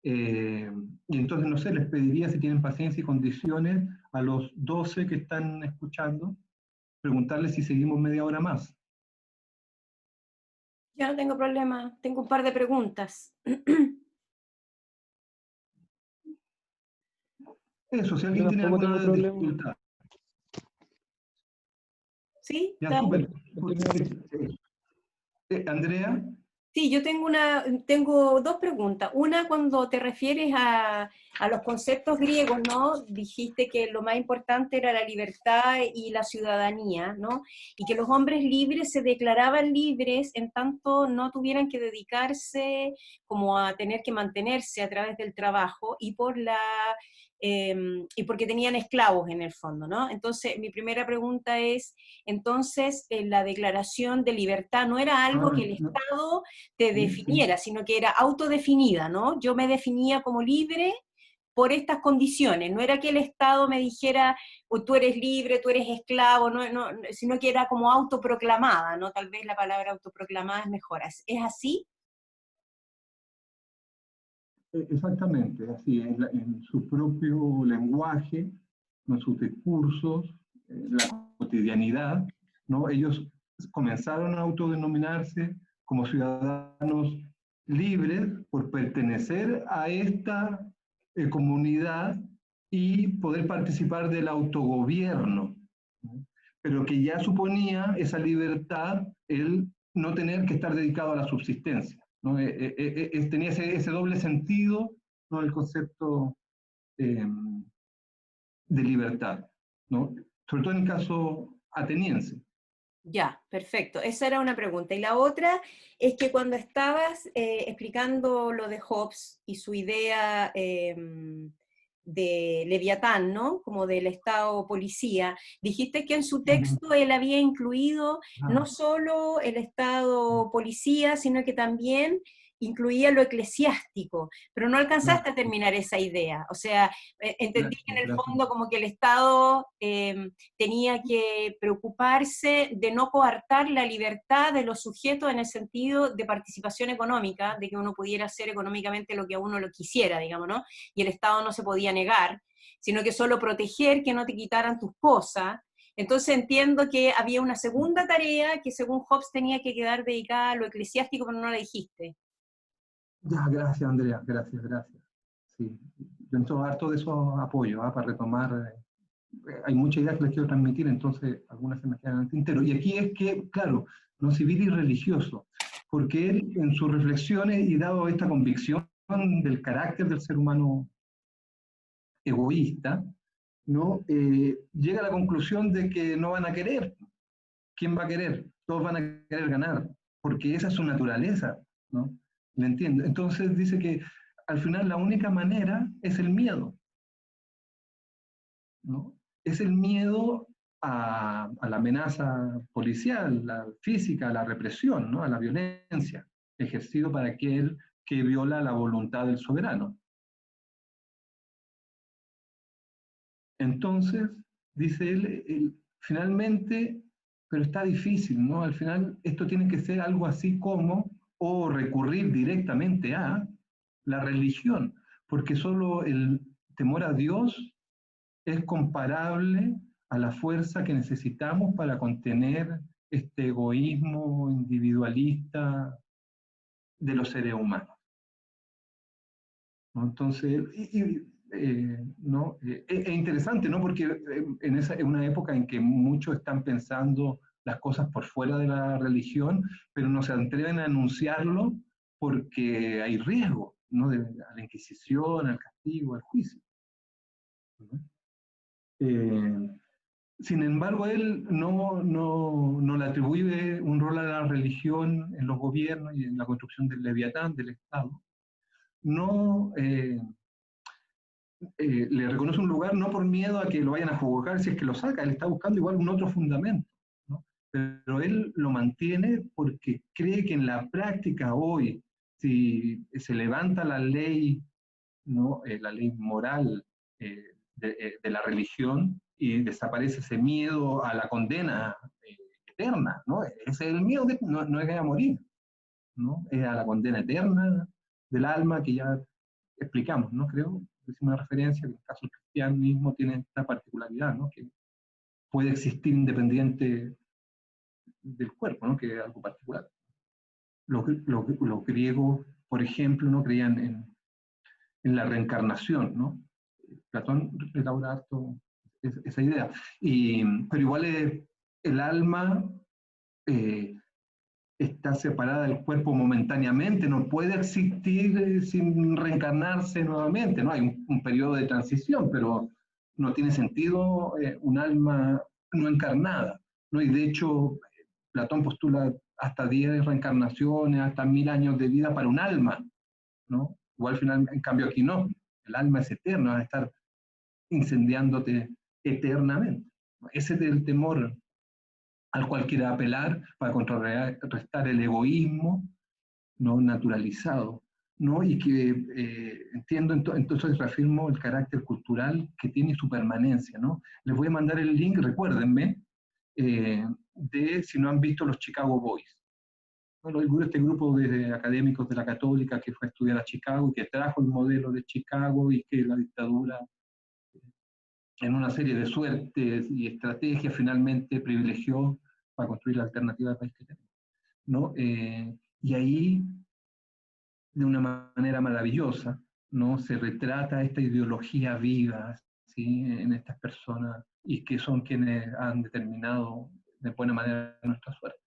Y entonces, no sé, les pediría si tienen paciencia y condiciones a los 12 que están escuchando, preguntarles si seguimos media hora más. Yo no tengo problema, tengo un par de preguntas. Eso, si Yo alguien tiene tampoco tengo alguna problema. dificultad. ¿Sí? Ya, ¿Está súper. bien? Andrea. Sí, yo tengo dos preguntas. Una, cuando te refieres a los conceptos griegos, ¿no? Dijiste que lo más importante era la libertad y la ciudadanía, ¿no? Y que los hombres libres se declaraban libres en tanto no tuvieran que dedicarse como a tener que mantenerse a través del trabajo y y porque tenían esclavos en el fondo, ¿no? Entonces, mi primera pregunta es, entonces, la declaración de libertad no era algo que el No, Estado te sí, sí. definiera, sino que era autodefinida, ¿no? Yo me definía como libre por estas condiciones, no era que el Estado me dijera, oh, tú eres libre, tú eres esclavo, sino que era como autoproclamada, ¿no? Tal vez la palabra autoproclamada es mejor. ¿Es así? Exactamente, así, en su propio lenguaje, en sus discursos, en la cotidianidad, ¿no? Ellos comenzaron a autodenominarse como ciudadanos libres por pertenecer a esta comunidad y poder participar del autogobierno, ¿no? Pero que ya suponía esa libertad el no tener que estar dedicado a la subsistencia, ¿no? Tenía ese doble sentido, ¿no? El concepto de libertad, ¿no? Sobre todo en el caso ateniense. Ya, perfecto. Esa era una pregunta. Y la otra es que cuando estabas explicando lo de Hobbes y su idea de Leviatán, ¿no? Como del Estado policía, dijiste que en su texto él había incluido no solo el Estado policía, sino que también incluía lo eclesiástico, pero no alcanzaste a terminar esa idea. O sea, entendí que en el fondo como que el Estado tenía que preocuparse de no coartar la libertad de los sujetos en el sentido de participación económica, de que uno pudiera hacer económicamente lo que a uno lo quisiera, digamos, ¿no? Y el Estado no se podía negar, sino que solo proteger que no te quitaran tus cosas. Entonces entiendo que había una segunda tarea que según Hobbes tenía que quedar dedicada a lo eclesiástico, pero no la dijiste. Ya, gracias, Andrea, gracias, gracias. Sí, dentro de harto de esos apoyos, para retomar, hay muchas ideas que les quiero transmitir, entonces algunas se me quedan en el tintero. Y aquí es que, claro, no civil y religioso, porque él en sus reflexiones y dado esta convicción del carácter del ser humano egoísta, ¿no? Llega a la conclusión de que no van a querer. ¿Quién va a querer? Todos van a querer ganar, porque esa es su naturaleza, ¿no? ¿Le entiende? Entonces dice que al final la única manera es el miedo, ¿no? Es el miedo a la amenaza policial, la física, a la represión, ¿no? A la violencia, ejercido para aquel que viola la voluntad del soberano. Entonces, dice él, finalmente, pero está difícil, ¿no? Al final esto tiene que ser algo así como, o recurrir directamente a la religión, porque solo el temor a Dios es comparable a la fuerza que necesitamos para contener este egoísmo individualista de los seres humanos, ¿no? Entonces, ¿no? Es interesante, ¿no? Porque en una época en que muchos están pensando las cosas por fuera de la religión, pero no se atreven a anunciarlo porque hay riesgo, ¿no? A la Inquisición, al castigo, al juicio, ¿no? Eh, Sin embargo, él no le atribuye un rol a la religión en los gobiernos y en la construcción del Leviatán, del Estado. No le reconoce un lugar no por miedo a que lo vayan a juzgar si es que lo saca, él está buscando igual un otro fundamento, ¿no? Pero él lo mantiene porque cree que en la práctica hoy, si se levanta la ley, ¿no? La ley moral de la religión y desaparece ese miedo a la condena eterna, ¿no? Ese es el miedo, no es que vaya a morir, ¿no? Es a la condena eterna del alma que ya explicamos, ¿no? Creo, es una referencia que en el caso del cristianismo tiene esta particularidad, ¿no? Que puede existir independiente del cuerpo, ¿no? Que es algo particular. Los griegos, por ejemplo, no creían en la reencarnación, ¿no? Platón elabora harto esa idea. Pero igual el alma está separada del cuerpo momentáneamente, no puede existir sin reencarnarse nuevamente, ¿no? Hay un periodo de transición, pero no tiene sentido un alma no encarnada, ¿no? Y de hecho, Platón postula hasta 10 reencarnaciones, hasta 1000 años de vida para un alma, ¿no? Igual al final, en cambio aquí no, el alma es eterna, va a estar incendiándote eternamente. Ese es el temor al cual quiere apelar para contrarrestar el egoísmo, ¿no? Naturalizado, ¿no? Y que entiendo, entonces reafirmo el carácter cultural que tiene su permanencia, ¿no? Les voy a mandar el link, recuérdenme, de si no han visto los Chicago Boys. Bueno, este grupo de académicos de la Católica que fue a estudiar a Chicago y que trajo el modelo de Chicago y que la dictadura en una serie de suertes y estrategias finalmente privilegió para construir la alternativa del país que tenemos, ¿no? Y ahí, de una manera maravillosa, ¿no? Se retrata esta ideología viva, ¿sí? En estas personas y que son quienes han determinado de buena manera nuestra suerte,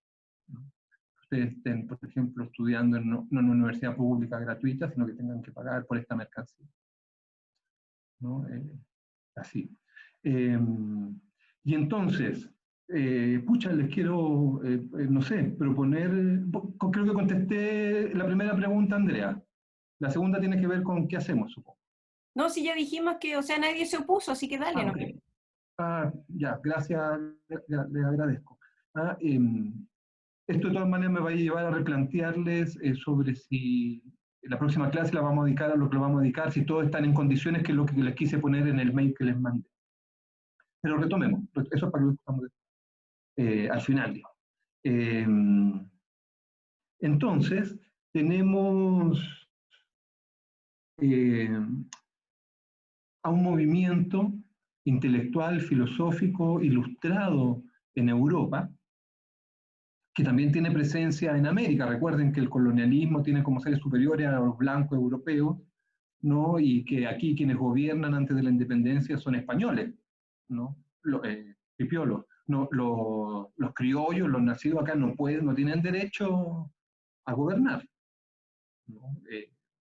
¿no? Ustedes estén, por ejemplo, estudiando no en una universidad pública gratuita, sino que tengan que pagar por esta mercancía, ¿no? Así. Y entonces, pucha, les quiero, no sé, proponer, creo que contesté la primera pregunta, Andrea. La segunda tiene que ver con qué hacemos, supongo. No, si ya dijimos que, o sea, nadie se opuso, así que dale, ¿no? Okay. Ya, gracias, les agradezco. Esto de todas maneras me va a llevar a replantearles sobre si la próxima clase la vamos a dedicar a lo que lo vamos a dedicar, si todos están en condiciones, que es lo que les quise poner en el mail que les mandé. Pero retomemos, eso es para lo que estamos al final, digo. Entonces, tenemos a un movimiento intelectual, filosófico, ilustrado en Europa, que también tiene presencia en América. Recuerden que el colonialismo tiene como seres superiores a los blancos europeos, ¿no? Y que aquí quienes gobiernan antes de la independencia son españoles, ¿no? Pipiolos. No, los criollos, los nacidos acá, no tienen derecho a gobernar, ¿no?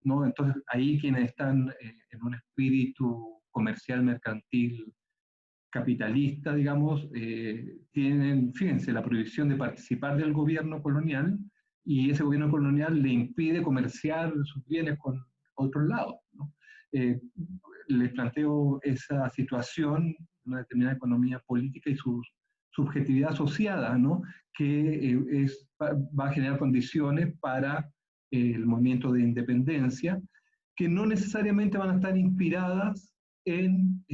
¿No? Entonces, ahí quienes están en un espíritu comercial, mercantil, capitalista, digamos, tienen, fíjense, la prohibición de participar del gobierno colonial y ese gobierno colonial le impide comerciar sus bienes con otros lados, ¿no? Eh, Les planteo esa situación, una determinada economía política y su subjetividad asociada, ¿no? Que va a generar condiciones para el movimiento de independencia, que no necesariamente van a estar inspiradas en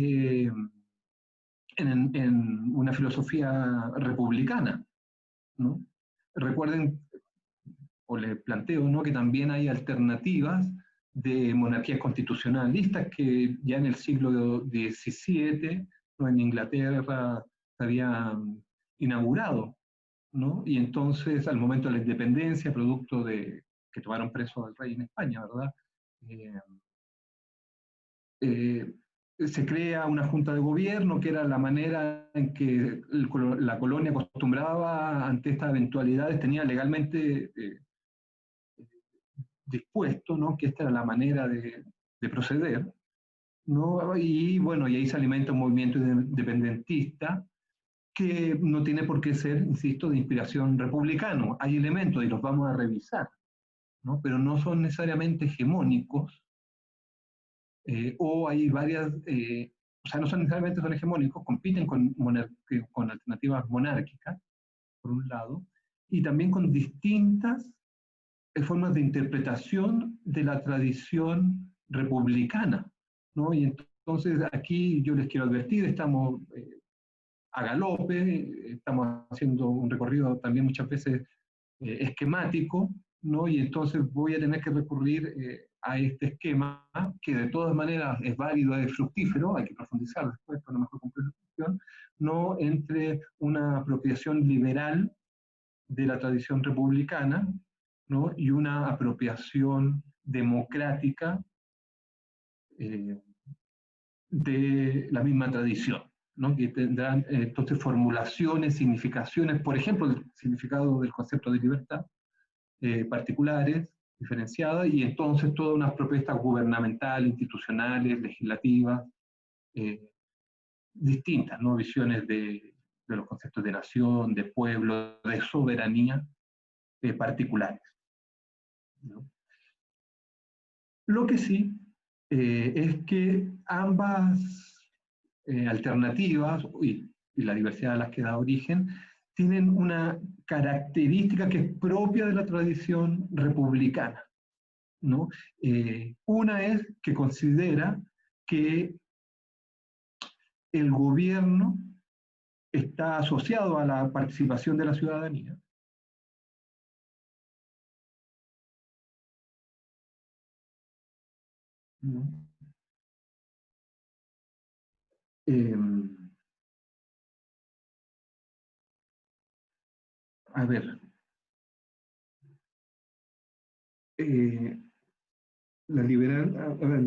una filosofía republicana, ¿no? Recuerden, o les planteo, ¿no?, que también hay alternativas de monarquías constitucionalistas que ya en el siglo XVII, ¿no?, en Inglaterra se habían inaugurado, ¿no? Y entonces, al momento de la independencia, producto de que tomaron preso al rey en España, ¿verdad? Eh, eh, Se crea una junta de gobierno, que era la manera en que la colonia acostumbraba ante estas eventualidades, tenía legalmente dispuesto, ¿no?, que esta era la manera de proceder, ¿no? Y bueno, y ahí se alimenta un movimiento independentista que no tiene por qué ser, insisto, de inspiración republicana. Hay elementos y los vamos a revisar, ¿no?, pero no son necesariamente hegemónicos, o hay varias, o sea, no son necesariamente son hegemónicos, compiten con alternativas monárquicas, por un lado, y también con distintas formas de interpretación de la tradición republicana, ¿no? Y entonces aquí yo les quiero advertir, estamos a galope, estamos haciendo un recorrido también muchas veces esquemático, ¿no? Y entonces voy a tener que recurrir a este esquema, que de todas maneras es válido, es fructífero, hay que profundizar después para una mejor comprensión, no entre una apropiación liberal de la tradición republicana, ¿no?, y una apropiación democrática eh, de la misma tradición, ¿no?, que tendrán entonces formulaciones, significaciones, por ejemplo, el significado del concepto de libertad, particulares, diferenciadas, y entonces todas unas propuestas gubernamentales, institucionales, legislativas, eh, distintas, ¿no?, visiones de los conceptos de nación, de pueblo, de soberanía particulares, ¿no? Lo que sí es que ambas alternativas y la diversidad a las que da origen tienen una característica que es propia de la tradición republicana, ¿no? Una es que considera que el gobierno está asociado a la participación de la ciudadanía, ¿no? Eh, a ver, eh, la liberal, a ver,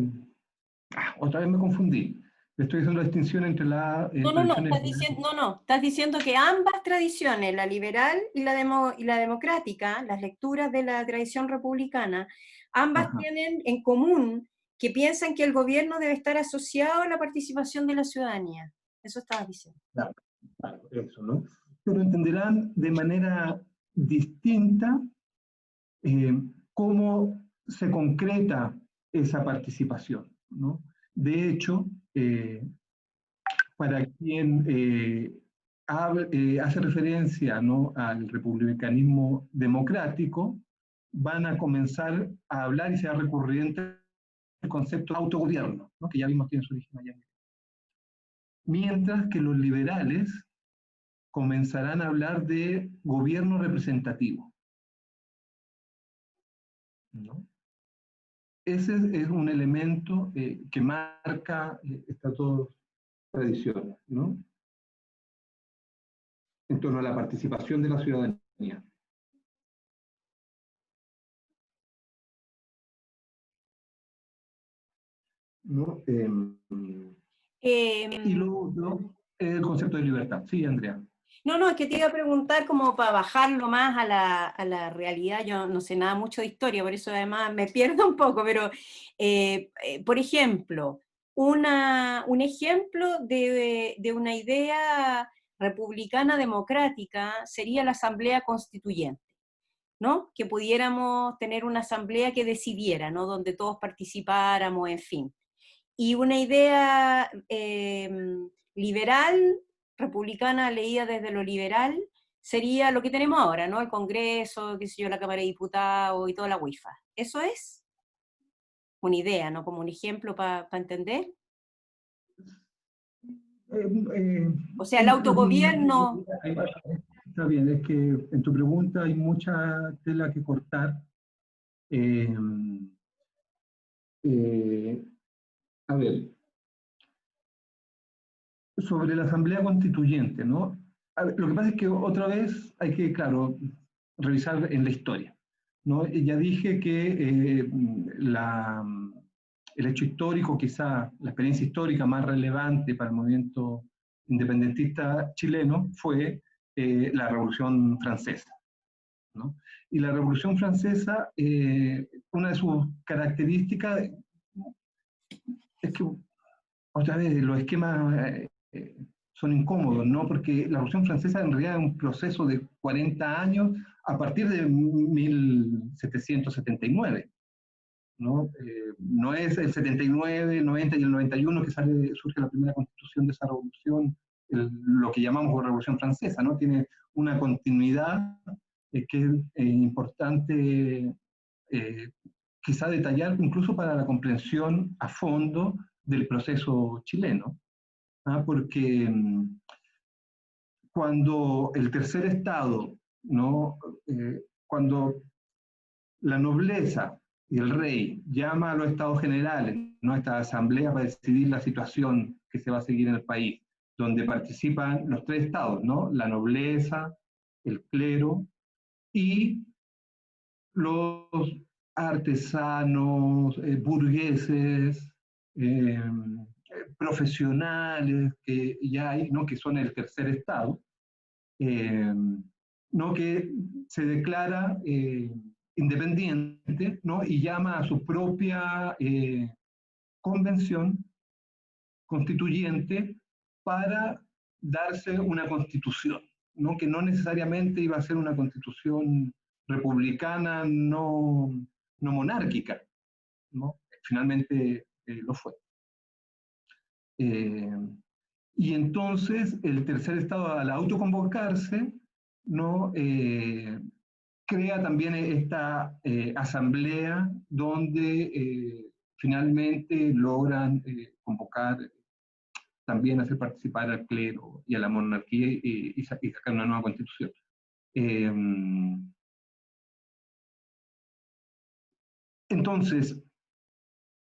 otra vez me confundí. Estoy haciendo la distinción entre la No, no, no, tradición estás diciendo que ambas tradiciones, la liberal y y la democrática, las lecturas de la tradición republicana, ambas Ajá, tienen en común que piensan que el gobierno debe estar asociado a la participación de la ciudadanía. Eso estabas diciendo. claro, claro, eso, ¿no? Pero entenderán de manera distinta eh, cómo se concreta esa participación, ¿no? De hecho, para quien hace referencia, ¿no?, al republicanismo democrático, van a comenzar a hablar y será recurrente el concepto de autogobierno, ¿no?, que ya vimos tiene su origen allá. Mientras que los liberales comenzarán a hablar de gobierno representativo, ¿no? Ese es un elemento que marca estas dos tradiciones, ¿no?, en torno a la participación de la ciudadanía, ¿no? Y Eh, lo otro es el concepto de libertad. Sí, Andrea. No, no, es que te iba a preguntar como para bajarlo más a a la realidad. Yo no sé nada mucho de historia, por eso además me pierdo un poco, pero por ejemplo, un ejemplo de una idea republicana democrática sería la Asamblea Constituyente. ¿no? Que pudiéramos tener una asamblea que decidiera, ¿no? Donde todos participáramos, en fin. Y una idea liberal, republicana, leída desde lo liberal, sería lo que tenemos ahora, ¿no? El Congreso, qué sé yo, la Cámara de Diputados y toda la WIFA. Eso es una idea, ¿no? Como un ejemplo para entender. O sea, el Sí, pero autogobierno. está bien, es que en tu pregunta hay mucha tela que cortar. Eh, eh, a ver, sobre la Asamblea Constituyente, ¿no? A ver, lo que pasa es que otra vez hay que, claro, revisar en la historia, ¿no? Y ya dije que el hecho histórico, quizá la experiencia histórica más relevante para el movimiento independentista chileno fue la Revolución Francesa, ¿no? Y la Revolución Francesa, una de sus características es que, otra vez, los esquemas son incómodos, ¿no? Porque la Revolución Francesa en realidad es un proceso de 40 años a partir de 1779, ¿no? No es el 79, el 90 y el 91 que surge la primera constitución de esa revolución, lo que llamamos Revolución Francesa, ¿no? Tiene una continuidad que es importante eh, quizá detallar incluso para la comprensión a fondo del proceso chileno, ¿ah? Porque cuando el tercer estado, ¿no? Cuando la nobleza y el rey llama a los estados generales, ¿no? A esta asamblea para decidir la situación que se va a seguir en el país, donde participan los tres estados, ¿no? La nobleza, el clero y los artesanos, burgueses, profesionales que ya hay, ¿no? Que son el tercer estado, eh, ¿no? Que se declara independiente, ¿no? Y llama a su propia convención constituyente para darse una constitución, ¿no? Que no necesariamente iba a ser una constitución republicana, no monárquica, ¿no? Finalmente lo fue. Eh, y entonces el tercer estado, al autoconvocarse, ¿no? Crea también esta asamblea donde finalmente logran convocar, también hacer participar al clero y a la monarquía y sacar una nueva constitución. Eh, entonces,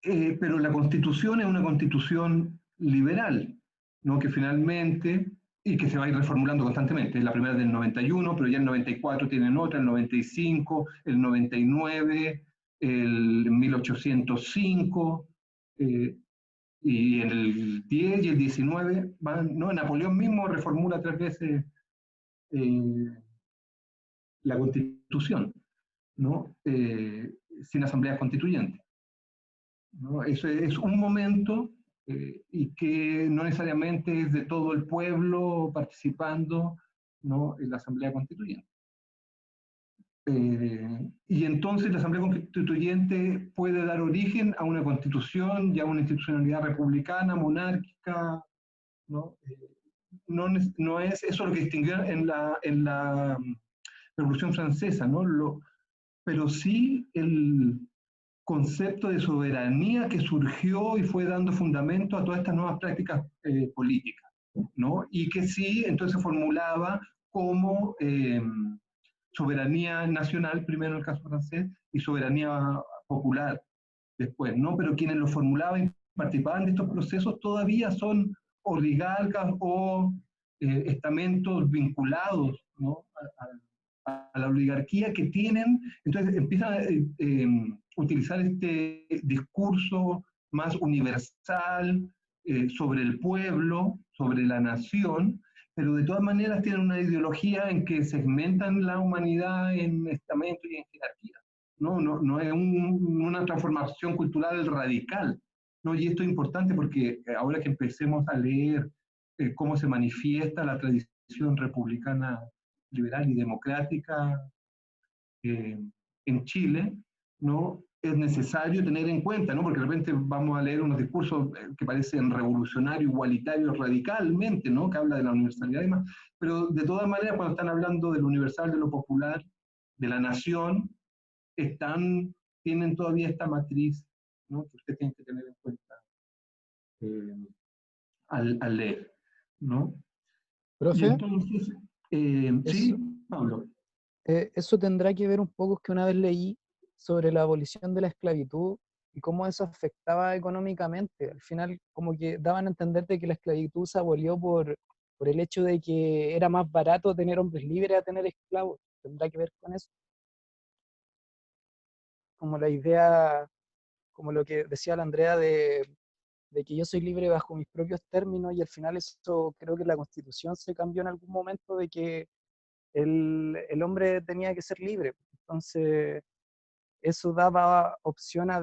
pero la constitución es una constitución liberal, ¿no? Que finalmente, y que se va a ir reformulando constantemente. La primera del 91, pero ya el 94 tienen otra, el 95, el 99, el 1805, y en el 10 y el 19, ¿no? Napoleón mismo reformula 3 veces eh, la constitución, ¿no? Sin asamblea constituyente, ¿no? Eso es un momento y que no necesariamente es de todo el pueblo participando, ¿no? En la Asamblea Constituyente. Y entonces la Asamblea Constituyente puede dar origen a una constitución, ya una institucionalidad republicana, monárquica, ¿no? No es eso lo que distinguió en la Revolución Francesa, ¿no? Pero sí el concepto de soberanía que surgió y fue dando fundamento a todas estas nuevas prácticas políticas, ¿no? Y que sí, entonces formulaba como soberanía nacional, primero en el caso francés, y soberanía popular después, ¿no? Pero quienes lo formulaban y participaban de estos procesos todavía son oligarcas o estamentos vinculados, ¿no? A la oligarquía que tienen, entonces empiezan a utilizar este discurso más universal sobre el pueblo, sobre la nación, pero de todas maneras tienen una ideología en que segmentan la humanidad en estamentos y en jerarquías. No es una transformación cultural radical, ¿no? Y esto es importante porque ahora que empecemos a leer cómo se manifiesta la tradición republicana liberal y democrática en Chile, ¿no? Es necesario tener en cuenta, ¿no? Porque de repente vamos a leer unos discursos que parecen revolucionarios, igualitarios radicalmente, ¿no? Que habla de la universalidad y demás, pero de todas maneras cuando están hablando de lo universal, de lo popular, de la nación, tienen todavía esta matriz, ¿no? Que usted tiene que tener en cuenta eh, al leer, ¿no? Y Profe, entonces, sí, eso, Pablo. eso tendrá que ver un poco que una vez leí sobre la abolición de la esclavitud y cómo eso afectaba económicamente. Al final, como que daban a entender de que la esclavitud se abolió por el hecho de que era más barato tener hombres libres a tener esclavos. ¿Tendrá que ver con eso? Como la idea, como lo que decía la Andrea de que yo soy libre bajo mis propios términos y al final eso creo que la Constitución se cambió en algún momento de que el hombre tenía que ser libre. Entonces, eso daba opción a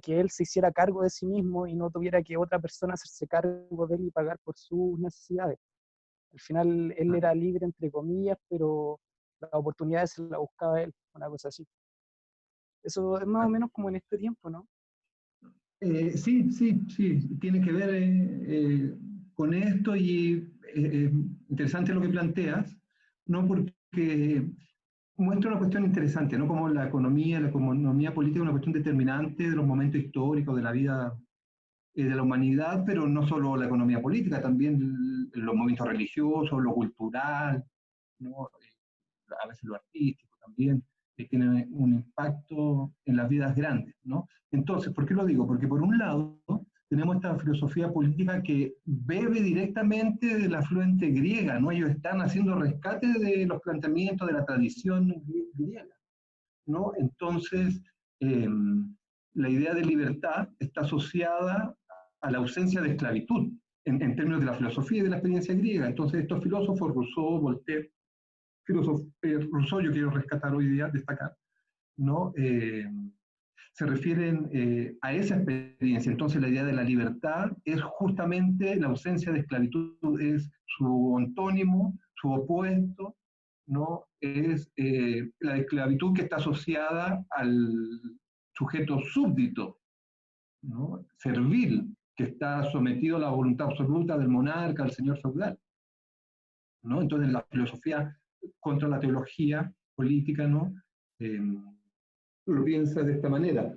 que él se hiciera cargo de sí mismo y no tuviera que otra persona hacerse cargo de él y pagar por sus necesidades. Al final, él era libre, entre comillas, pero las oportunidades se las buscaba él, una cosa así. Eso es más o menos como en este tiempo, ¿no? Sí, sí, sí, tiene que ver con esto y interesante lo que planteas, ¿no? Porque muestra una cuestión interesante, ¿no? Como la economía política es una cuestión determinante de los momentos históricos de la vida de la humanidad, pero no solo la economía política, también los momentos religiosos, lo cultural, ¿no? A veces lo artístico también, que tiene un impacto en las vidas grandes, ¿no? Entonces, ¿por qué lo digo? Porque por un lado tenemos esta filosofía política que bebe directamente de la afluente griega, ¿no? Ellos están haciendo rescate de los planteamientos de la tradición griega, ¿no? Entonces, eh, la idea de libertad está asociada a la ausencia de esclavitud, en términos de la filosofía y de la experiencia griega. Entonces, estos filósofos, Rousseau, Voltaire, Rousseau yo quiero rescatar hoy día, destacar, ¿no? Se refieren a esa experiencia. Entonces la idea de la libertad es justamente la ausencia de esclavitud, es su antónimo, su opuesto, ¿no? Es la esclavitud que está asociada al sujeto súbdito, ¿no? Servil, que está sometido a la voluntad absoluta del monarca, al señor feudal, ¿no? Entonces la filosofía contra la teología política, ¿no? Eh, lo piensa de esta manera,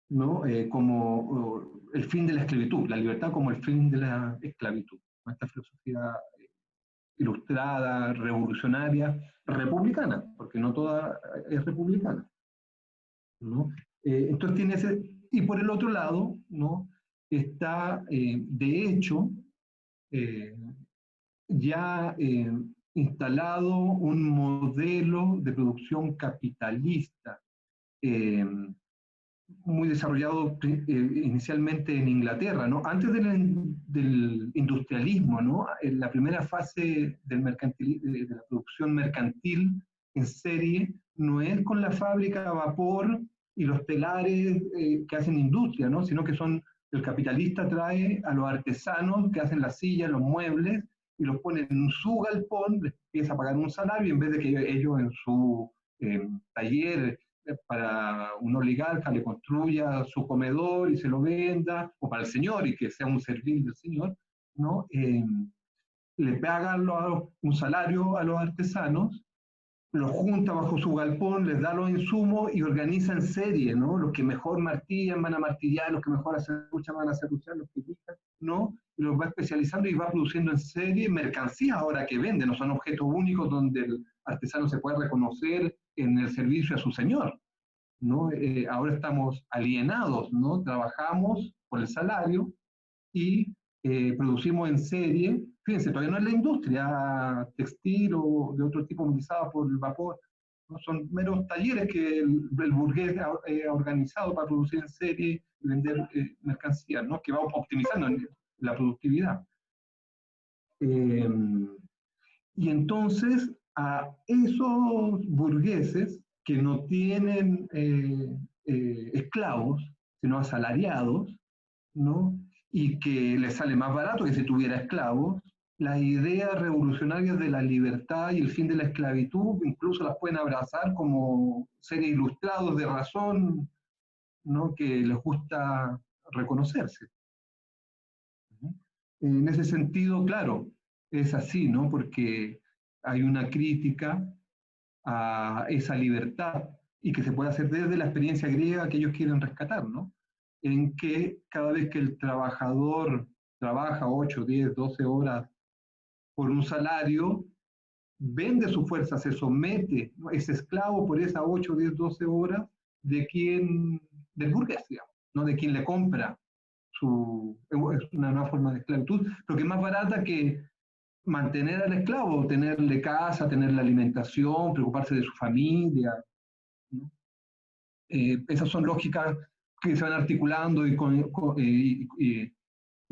¿no? Como el fin de la esclavitud, la libertad como el fin de la esclavitud. Esta filosofía ilustrada, revolucionaria, republicana, porque no toda es republicana, ¿no? Entonces tiene ese, y por el otro lado, ¿no? Está, de hecho, eh, ya instalado un modelo de producción capitalista eh, muy desarrollado inicialmente en Inglaterra, ¿no? Antes del industrialismo, ¿no? En la primera fase de la producción mercantil en serie no es con la fábrica a vapor y los telares que hacen industria, ¿no? Sino que el capitalista trae a los artesanos que hacen las sillas, los muebles, y los pone en su galpón, les empieza a pagar un salario, y en vez de que ellos en su taller para un oligarca le construya su comedor y se lo venda, o para el señor y que sea un servil del señor, ¿no? Le pagan un salario a los artesanos, los junta bajo su galpón, les da los insumos y organiza en serie, ¿no? Los que mejor martillan van a martillar, los que mejor acerruchan van a acerruchar, los que pican, ¿no? Y los va especializando y va produciendo en serie mercancías ahora que vende, no son objetos únicos donde el artesano se puede reconocer en el servicio a su señor, ¿no? Ahora estamos alienados, ¿no? Trabajamos por el salario y producimos en serie. Fíjense, todavía no es la industria textil o de otro tipo utilizada por el vapor, ¿no? Son meros talleres que el burgués ha organizado para producir en serie y vender mercancías, ¿no? Que va optimizando la productividad. Eh, y entonces a esos burgueses que no tienen esclavos, sino asalariados, ¿no? Y que les sale más barato que si tuviera esclavos, las ideas revolucionarias de la libertad y el fin de la esclavitud incluso las pueden abrazar como seres ilustrados de razón, ¿no? Que les gusta reconocerse. En ese sentido, claro, es así, ¿no? Porque hay una crítica a esa libertad y que se puede hacer desde la experiencia griega que ellos quieren rescatar, ¿no? En que cada vez que el trabajador trabaja 8, 10, 12 horas por un salario, vende su fuerza, se somete, ¿no? Es esclavo por esas 8, 10, 12 horas de quien, del burgués, digamos, ¿no? De quien le compra es una nueva forma de esclavitud, pero que es más barata que mantener al esclavo, tenerle casa, tenerle alimentación, preocuparse de su familia, ¿no? Esas son lógicas que se van articulando y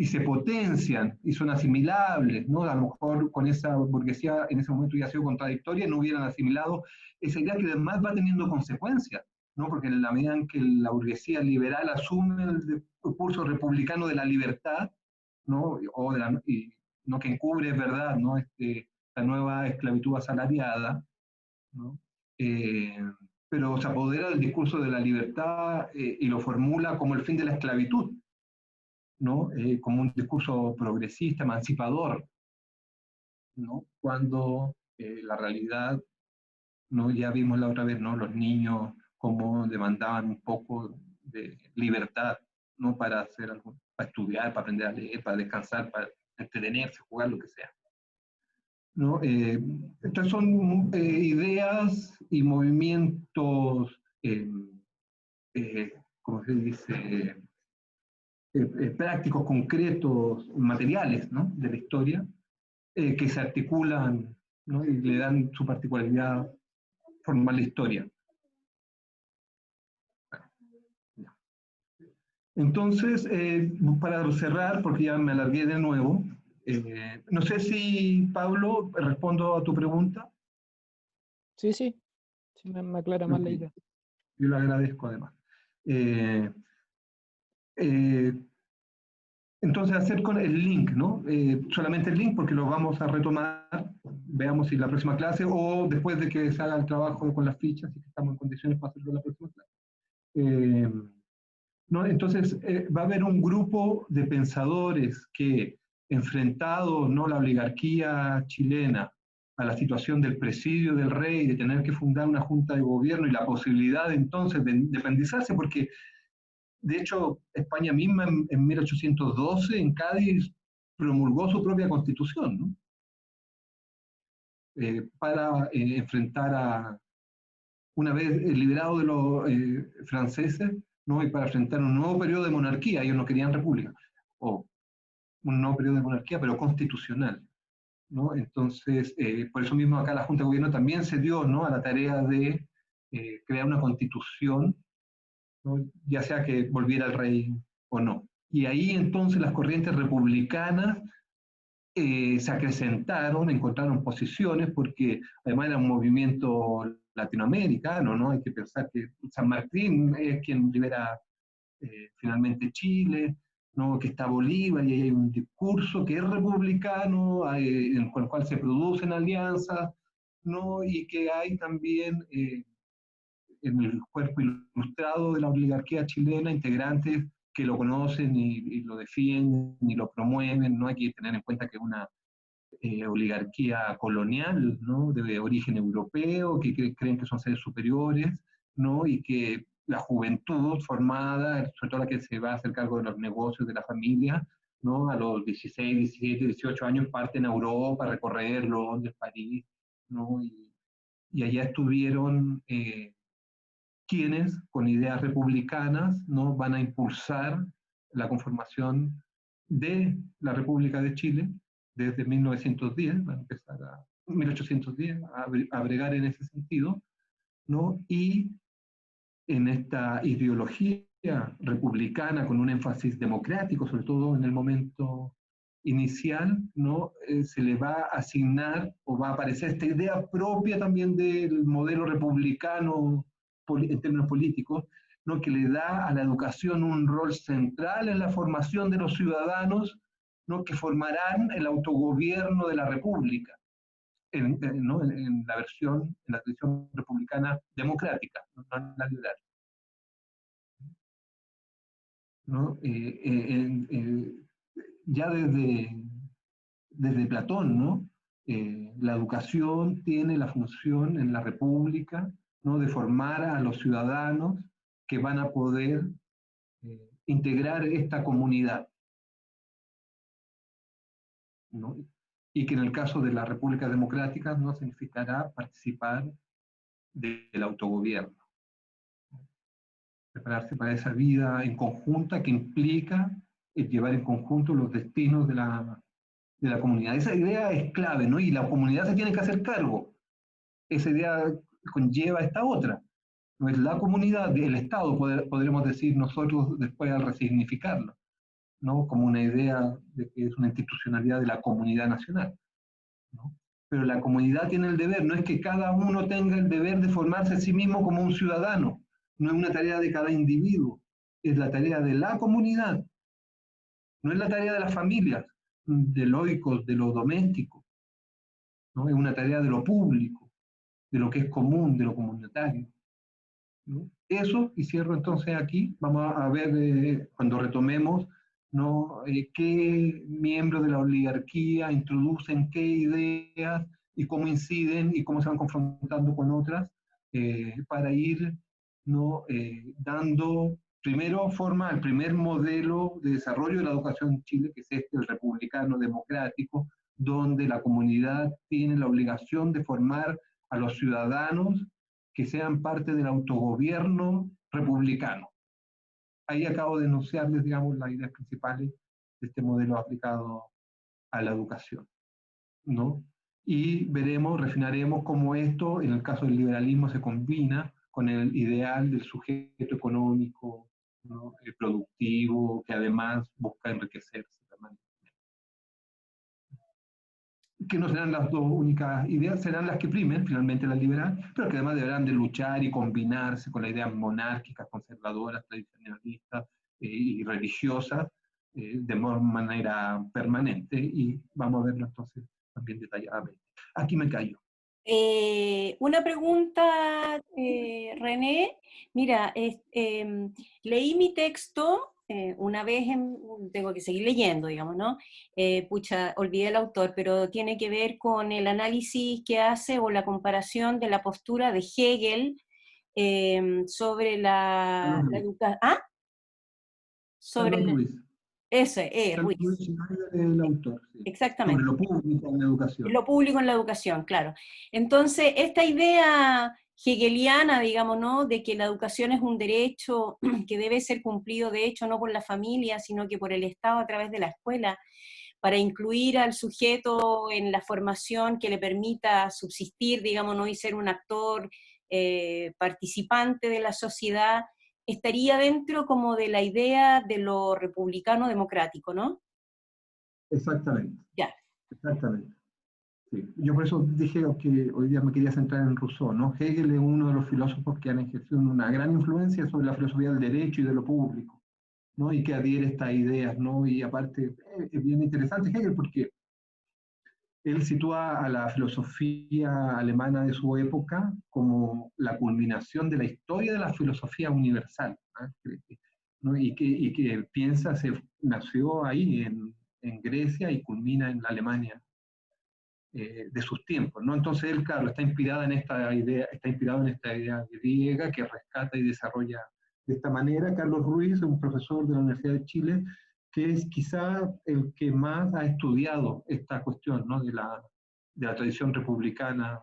se potencian y son asimilables, ¿no? A lo mejor con esa burguesía en ese momento ya ha sido contradictoria, no hubieran asimilado esa idea que además va teniendo consecuencias, ¿no? Porque en la medida en que la burguesía liberal asume el curso republicano de la libertad, ¿no? No que encubre, es verdad, ¿no? La nueva esclavitud asalariada, ¿no? Eh, pero se apodera del discurso de la libertad y lo formula como el fin de la esclavitud, ¿no? Como un discurso progresista, emancipador, ¿no? Cuando la realidad, ¿no? Ya vimos la otra vez, ¿no? Los niños cómo demandaban un poco de libertad, ¿no? Para hacer algo, para estudiar, para aprender a leer, para descansar, para entretenerse, jugar, lo que sea, ¿no? Estas son ideas y movimientos, ¿cómo se dice? Prácticos, concretos, materiales, ¿no? De la historia, que se articulan, ¿no? Y le dan su particularidad formal a la historia. Entonces, para cerrar, porque ya me alargué de nuevo, no sé si, Pablo, respondo a tu pregunta. Sí, sí, sí me aclara más la idea. Yo lo agradezco además. Eh, eh, entonces, hacer con el link, ¿no? Solamente el link porque lo vamos a retomar, veamos si la próxima clase o después de que se haga el trabajo con las fichas, si estamos en condiciones para hacerlo en la próxima clase. ¿No? Entonces, va a haber un grupo de pensadores que, enfrentados, ¿no? La oligarquía chilena a la situación del presidio del rey, de tener que fundar una junta de gobierno y la posibilidad entonces de independizarse, porque de hecho España misma en 1812 en Cádiz promulgó su propia constitución, ¿no? Para enfrentar a, una vez liberado de los franceses, ¿no? Y para enfrentar un nuevo periodo de monarquía, ellos no querían república, o un nuevo periodo de monarquía, pero constitucional, ¿no? Entonces, por eso mismo acá la Junta de Gobierno también se dio, ¿no? A la tarea de crear una constitución, ¿no? Ya sea que volviera el rey o no. Y ahí entonces las corrientes republicanas se acrecentaron, encontraron posiciones, porque además era un movimiento latinoamericano, ¿no? Hay que pensar que San Martín es quien libera finalmente Chile, ¿no? Que está Bolívar y ahí hay un discurso que es republicano, en el cual se producen alianzas, ¿no? Y que hay también en el cuerpo ilustrado de la oligarquía chilena integrantes que lo conocen y lo defienden y lo promueven. No hay que tener en cuenta que una oligarquía colonial, ¿no? De origen europeo, que creen que son seres superiores, ¿no? Y que la juventud formada, sobre todo la que se va a hacer cargo de los negocios de la familia, ¿no? A los 16, 17, 18 años parten a Europa a recorrer Londres, París, ¿no? Y allá estuvieron quienes, con ideas republicanas, ¿no? Van a impulsar la conformación de la República de Chile desde 1910, van a empezar a 1810 a bregar en ese sentido, ¿no? Y en esta ideología republicana con un énfasis democrático, sobre todo en el momento inicial, ¿no? Se le va a asignar o va a aparecer esta idea propia también del modelo republicano en términos políticos, ¿no? Que le da a la educación un rol central en la formación de los ciudadanos ¿no? Que formarán el autogobierno de la República, ¿no? En la versión, en la tradición republicana democrática, no en la liberal. ¿No? Ya desde Platón, ¿no? La educación tiene la función en la República, ¿no? De formar a los ciudadanos que van a poder integrar esta comunidad, ¿no? Y que en el caso de las repúblicas democráticas no significará participar del autogobierno, prepararse para esa vida en conjunta que implica llevar en conjunto los destinos de la comunidad. Esa idea es clave, ¿no? Y la comunidad se tiene que hacer cargo. Esa idea conlleva esta otra. No es la comunidad, el Estado, podremos decir nosotros después al resignificarlo, ¿no? Como una idea de que es una institucionalidad de la comunidad nacional, ¿no? Pero la comunidad tiene el deber, no es que cada uno tenga el deber de formarse a sí mismo como un ciudadano, no es una tarea de cada individuo, es la tarea de la comunidad, no es la tarea de las familias, de los oicos, de lo doméstico, ¿no? Es una tarea de lo público, de lo que es común, de lo comunitario, ¿no? Eso, y cierro entonces aquí, vamos a ver cuando retomemos, ¿no? Qué miembros de la oligarquía introducen qué ideas y cómo inciden y cómo se van confrontando con otras, para ir, ¿no? Dando primero forma al primer modelo de desarrollo de la educación en Chile, que es este, el republicano democrático, donde la comunidad tiene la obligación de formar a los ciudadanos que sean parte del autogobierno republicano. Ahí acabo de enunciarles, digamos, las ideas principales de este modelo aplicado a la educación, ¿no? Y veremos, refinaremos cómo esto, en el caso del liberalismo, se combina con el ideal del sujeto económico, ¿no? Productivo, que además busca enriquecerse permanentemente. Que no serán las dos únicas ideas, serán las que primen, finalmente la liberal, pero que además deberán de luchar y combinarse con las ideas monárquicas, conservadoras, tradicionalistas y religiosas de manera permanente, y vamos a verlo entonces también detalladamente. Aquí me callo. Una pregunta, René. Mira, leí mi texto una vez, tengo que seguir leyendo, digamos, ¿no? Pucha, olvidé el autor, pero tiene que ver con el análisis que hace o la comparación de la postura de Hegel sobre la educación. ¿Ah? Sobre Carlos Ruiz. ese, Carlos Ruiz. Ruiz es el autor, sí. Sobre Exactamente. lo público en la educación. Lo público en la educación, claro. Entonces, esta idea hegeliana, digamos, ¿no?, de que la educación es un derecho que debe ser cumplido, de hecho, no por la familia, sino que por el Estado a través de la escuela, para incluir al sujeto en la formación que le permita subsistir, digamos, ¿no?, y ser un actor participante de la sociedad, estaría dentro como de la idea de lo republicano democrático, ¿no? Exactamente. Ya. Exactamente. Sí. Yo por eso dije que hoy día me quería centrar en Rousseau, ¿no? Hegel es uno de los filósofos que han ejercido una gran influencia sobre la filosofía del derecho y de lo público, ¿no? Y que adhiere a estas ideas, ¿no? Y aparte, es bien interesante Hegel porque él sitúa a la filosofía alemana de su época como la culminación de la historia de la filosofía universal, ¿no? Y que piensa, nació ahí en Grecia y culmina en la Alemania de sus tiempos, ¿no? Entonces él, claro, está inspirado en esta idea griega que rescata y desarrolla de esta manera. Carlos Ruiz, un profesor de la Universidad de Chile, que es quizá el que más ha estudiado esta cuestión, ¿no?, de la tradición republicana.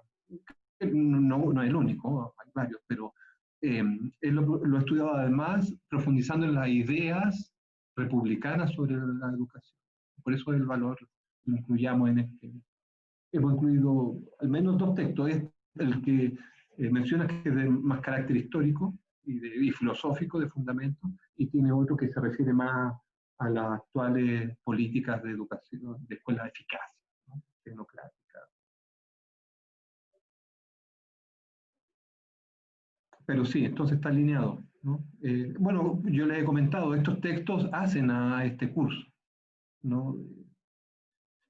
No es el único, hay varios, pero él lo ha estudiado además profundizando en las ideas republicanas sobre la educación. Por eso el valor lo incluyamos en este. Hemos incluido al menos dos textos. Es el que menciona que es de más carácter histórico y filosófico de fundamento, y tiene otro que se refiere más a las actuales políticas de educación, de escuela eficaz, ¿no?, tecnocrática. Pero sí, entonces está alineado, ¿no? Bueno, yo les he comentado, estos textos hacen a este curso, ¿no?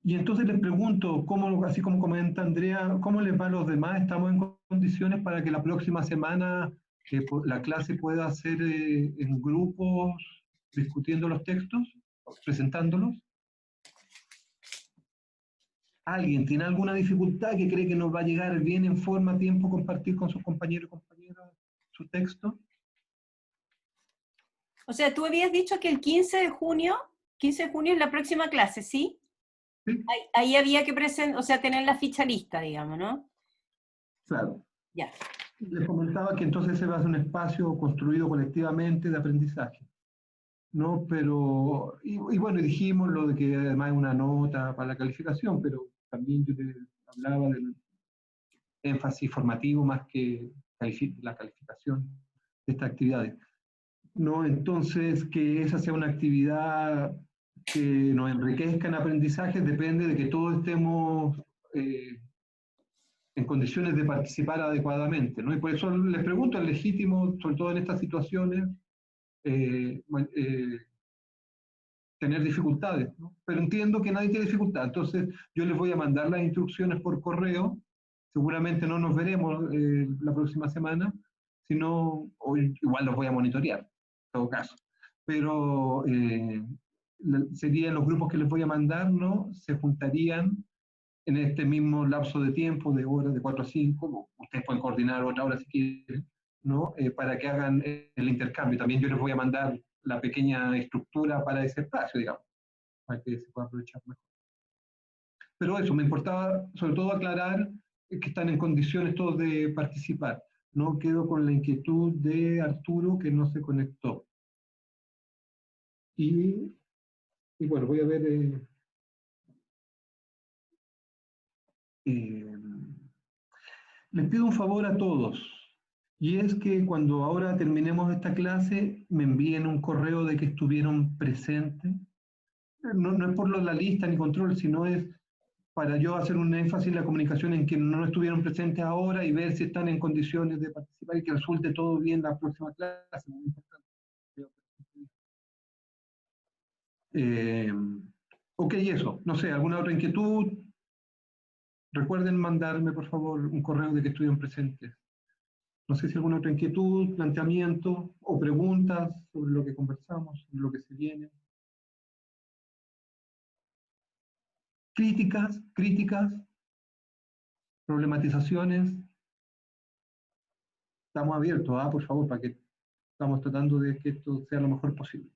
Y entonces les pregunto, ¿cómo, así como comenta Andrea, cómo les va a los demás? ¿Estamos en condiciones para que la próxima semana la clase pueda ser en grupos, discutiendo los textos, presentándolos? ¿Alguien tiene alguna dificultad que cree que nos va a llegar bien en forma, a tiempo, compartir con sus compañeros y compañeras su texto? O sea, tú habías dicho que el 15 de junio es la próxima clase, ¿sí? Sí, Ahí había que o sea, tener la ficha lista, digamos, ¿no? claro. Ya. Les comentaba que entonces se va a hacer un espacio construido colectivamente de aprendizaje, ¿no? Pero, y bueno, dijimos lo de que además hay una nota para la calificación, pero también yo te hablaba del énfasis formativo más que la calificación de estas actividades, ¿no? Entonces, que esa sea una actividad que nos enriquezca en aprendizaje depende de que todos estemos en condiciones de participar adecuadamente, ¿no? Y por eso les pregunto, es legítimo, sobre todo en estas situaciones, eh, tener dificultades, ¿no? Pero entiendo que nadie tiene dificultad, entonces yo les voy a mandar las instrucciones por correo, seguramente no nos veremos la próxima semana, sino, o igual los voy a monitorear, en todo caso, pero serían los grupos que les voy a mandar, ¿no? Se juntarían en este mismo lapso de tiempo, de horas, de 4 a 5, ustedes pueden coordinar otra hora si quieren, ¿no? Para que hagan el intercambio. También yo les voy a mandar la pequeña estructura para ese espacio, digamos, para que se pueda aprovechar mejor. Pero eso, me importaba sobre todo aclarar que están en condiciones todos de participar. No quedo con la inquietud de Arturo, que no se conectó. Y, y bueno, voy a ver... les pido un favor a todos, y es que cuando ahora terminemos esta clase, me envíen un correo de que estuvieron presentes. No es por la lista ni control, sino es para yo hacer un énfasis en la comunicación en que no estuvieron presentes ahora y ver si están en condiciones de participar y que resulte todo bien la próxima clase. Muy importante. Eh, ok, eso. No sé, ¿alguna otra inquietud? Recuerden mandarme, por favor, un correo de que estuvieron presentes. No sé si alguna otra inquietud, planteamiento o preguntas sobre lo que conversamos, sobre lo que se viene. Críticas, problematizaciones. Estamos abiertos, por favor, para que estamos tratando de que esto sea lo mejor posible.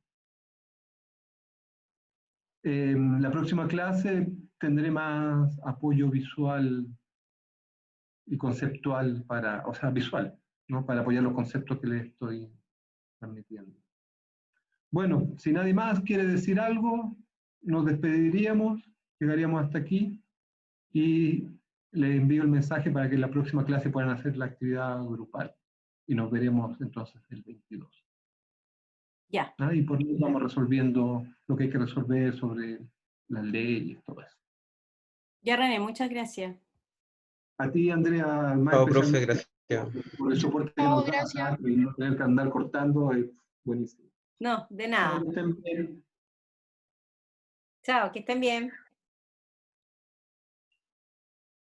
La próxima clase tendré más apoyo visual y conceptual o sea, visual, ¿no? Para apoyar los conceptos que les estoy transmitiendo. Bueno, si nadie más quiere decir algo, nos despediríamos, llegaríamos hasta aquí y les envío el mensaje para que en la próxima clase puedan hacer la actividad grupal. Y nos veremos entonces el 22. Ya. Y por eso vamos resolviendo lo que hay que resolver sobre las leyes, todo eso. Ya, René, muchas gracias. A ti, Andrea, más Chao, profe, especialmente gracias. por el soporte que nos das, y no tener que andar cortando, es buenísimo. No, de Chao, nada. que estén bien. Chao, que estén bien.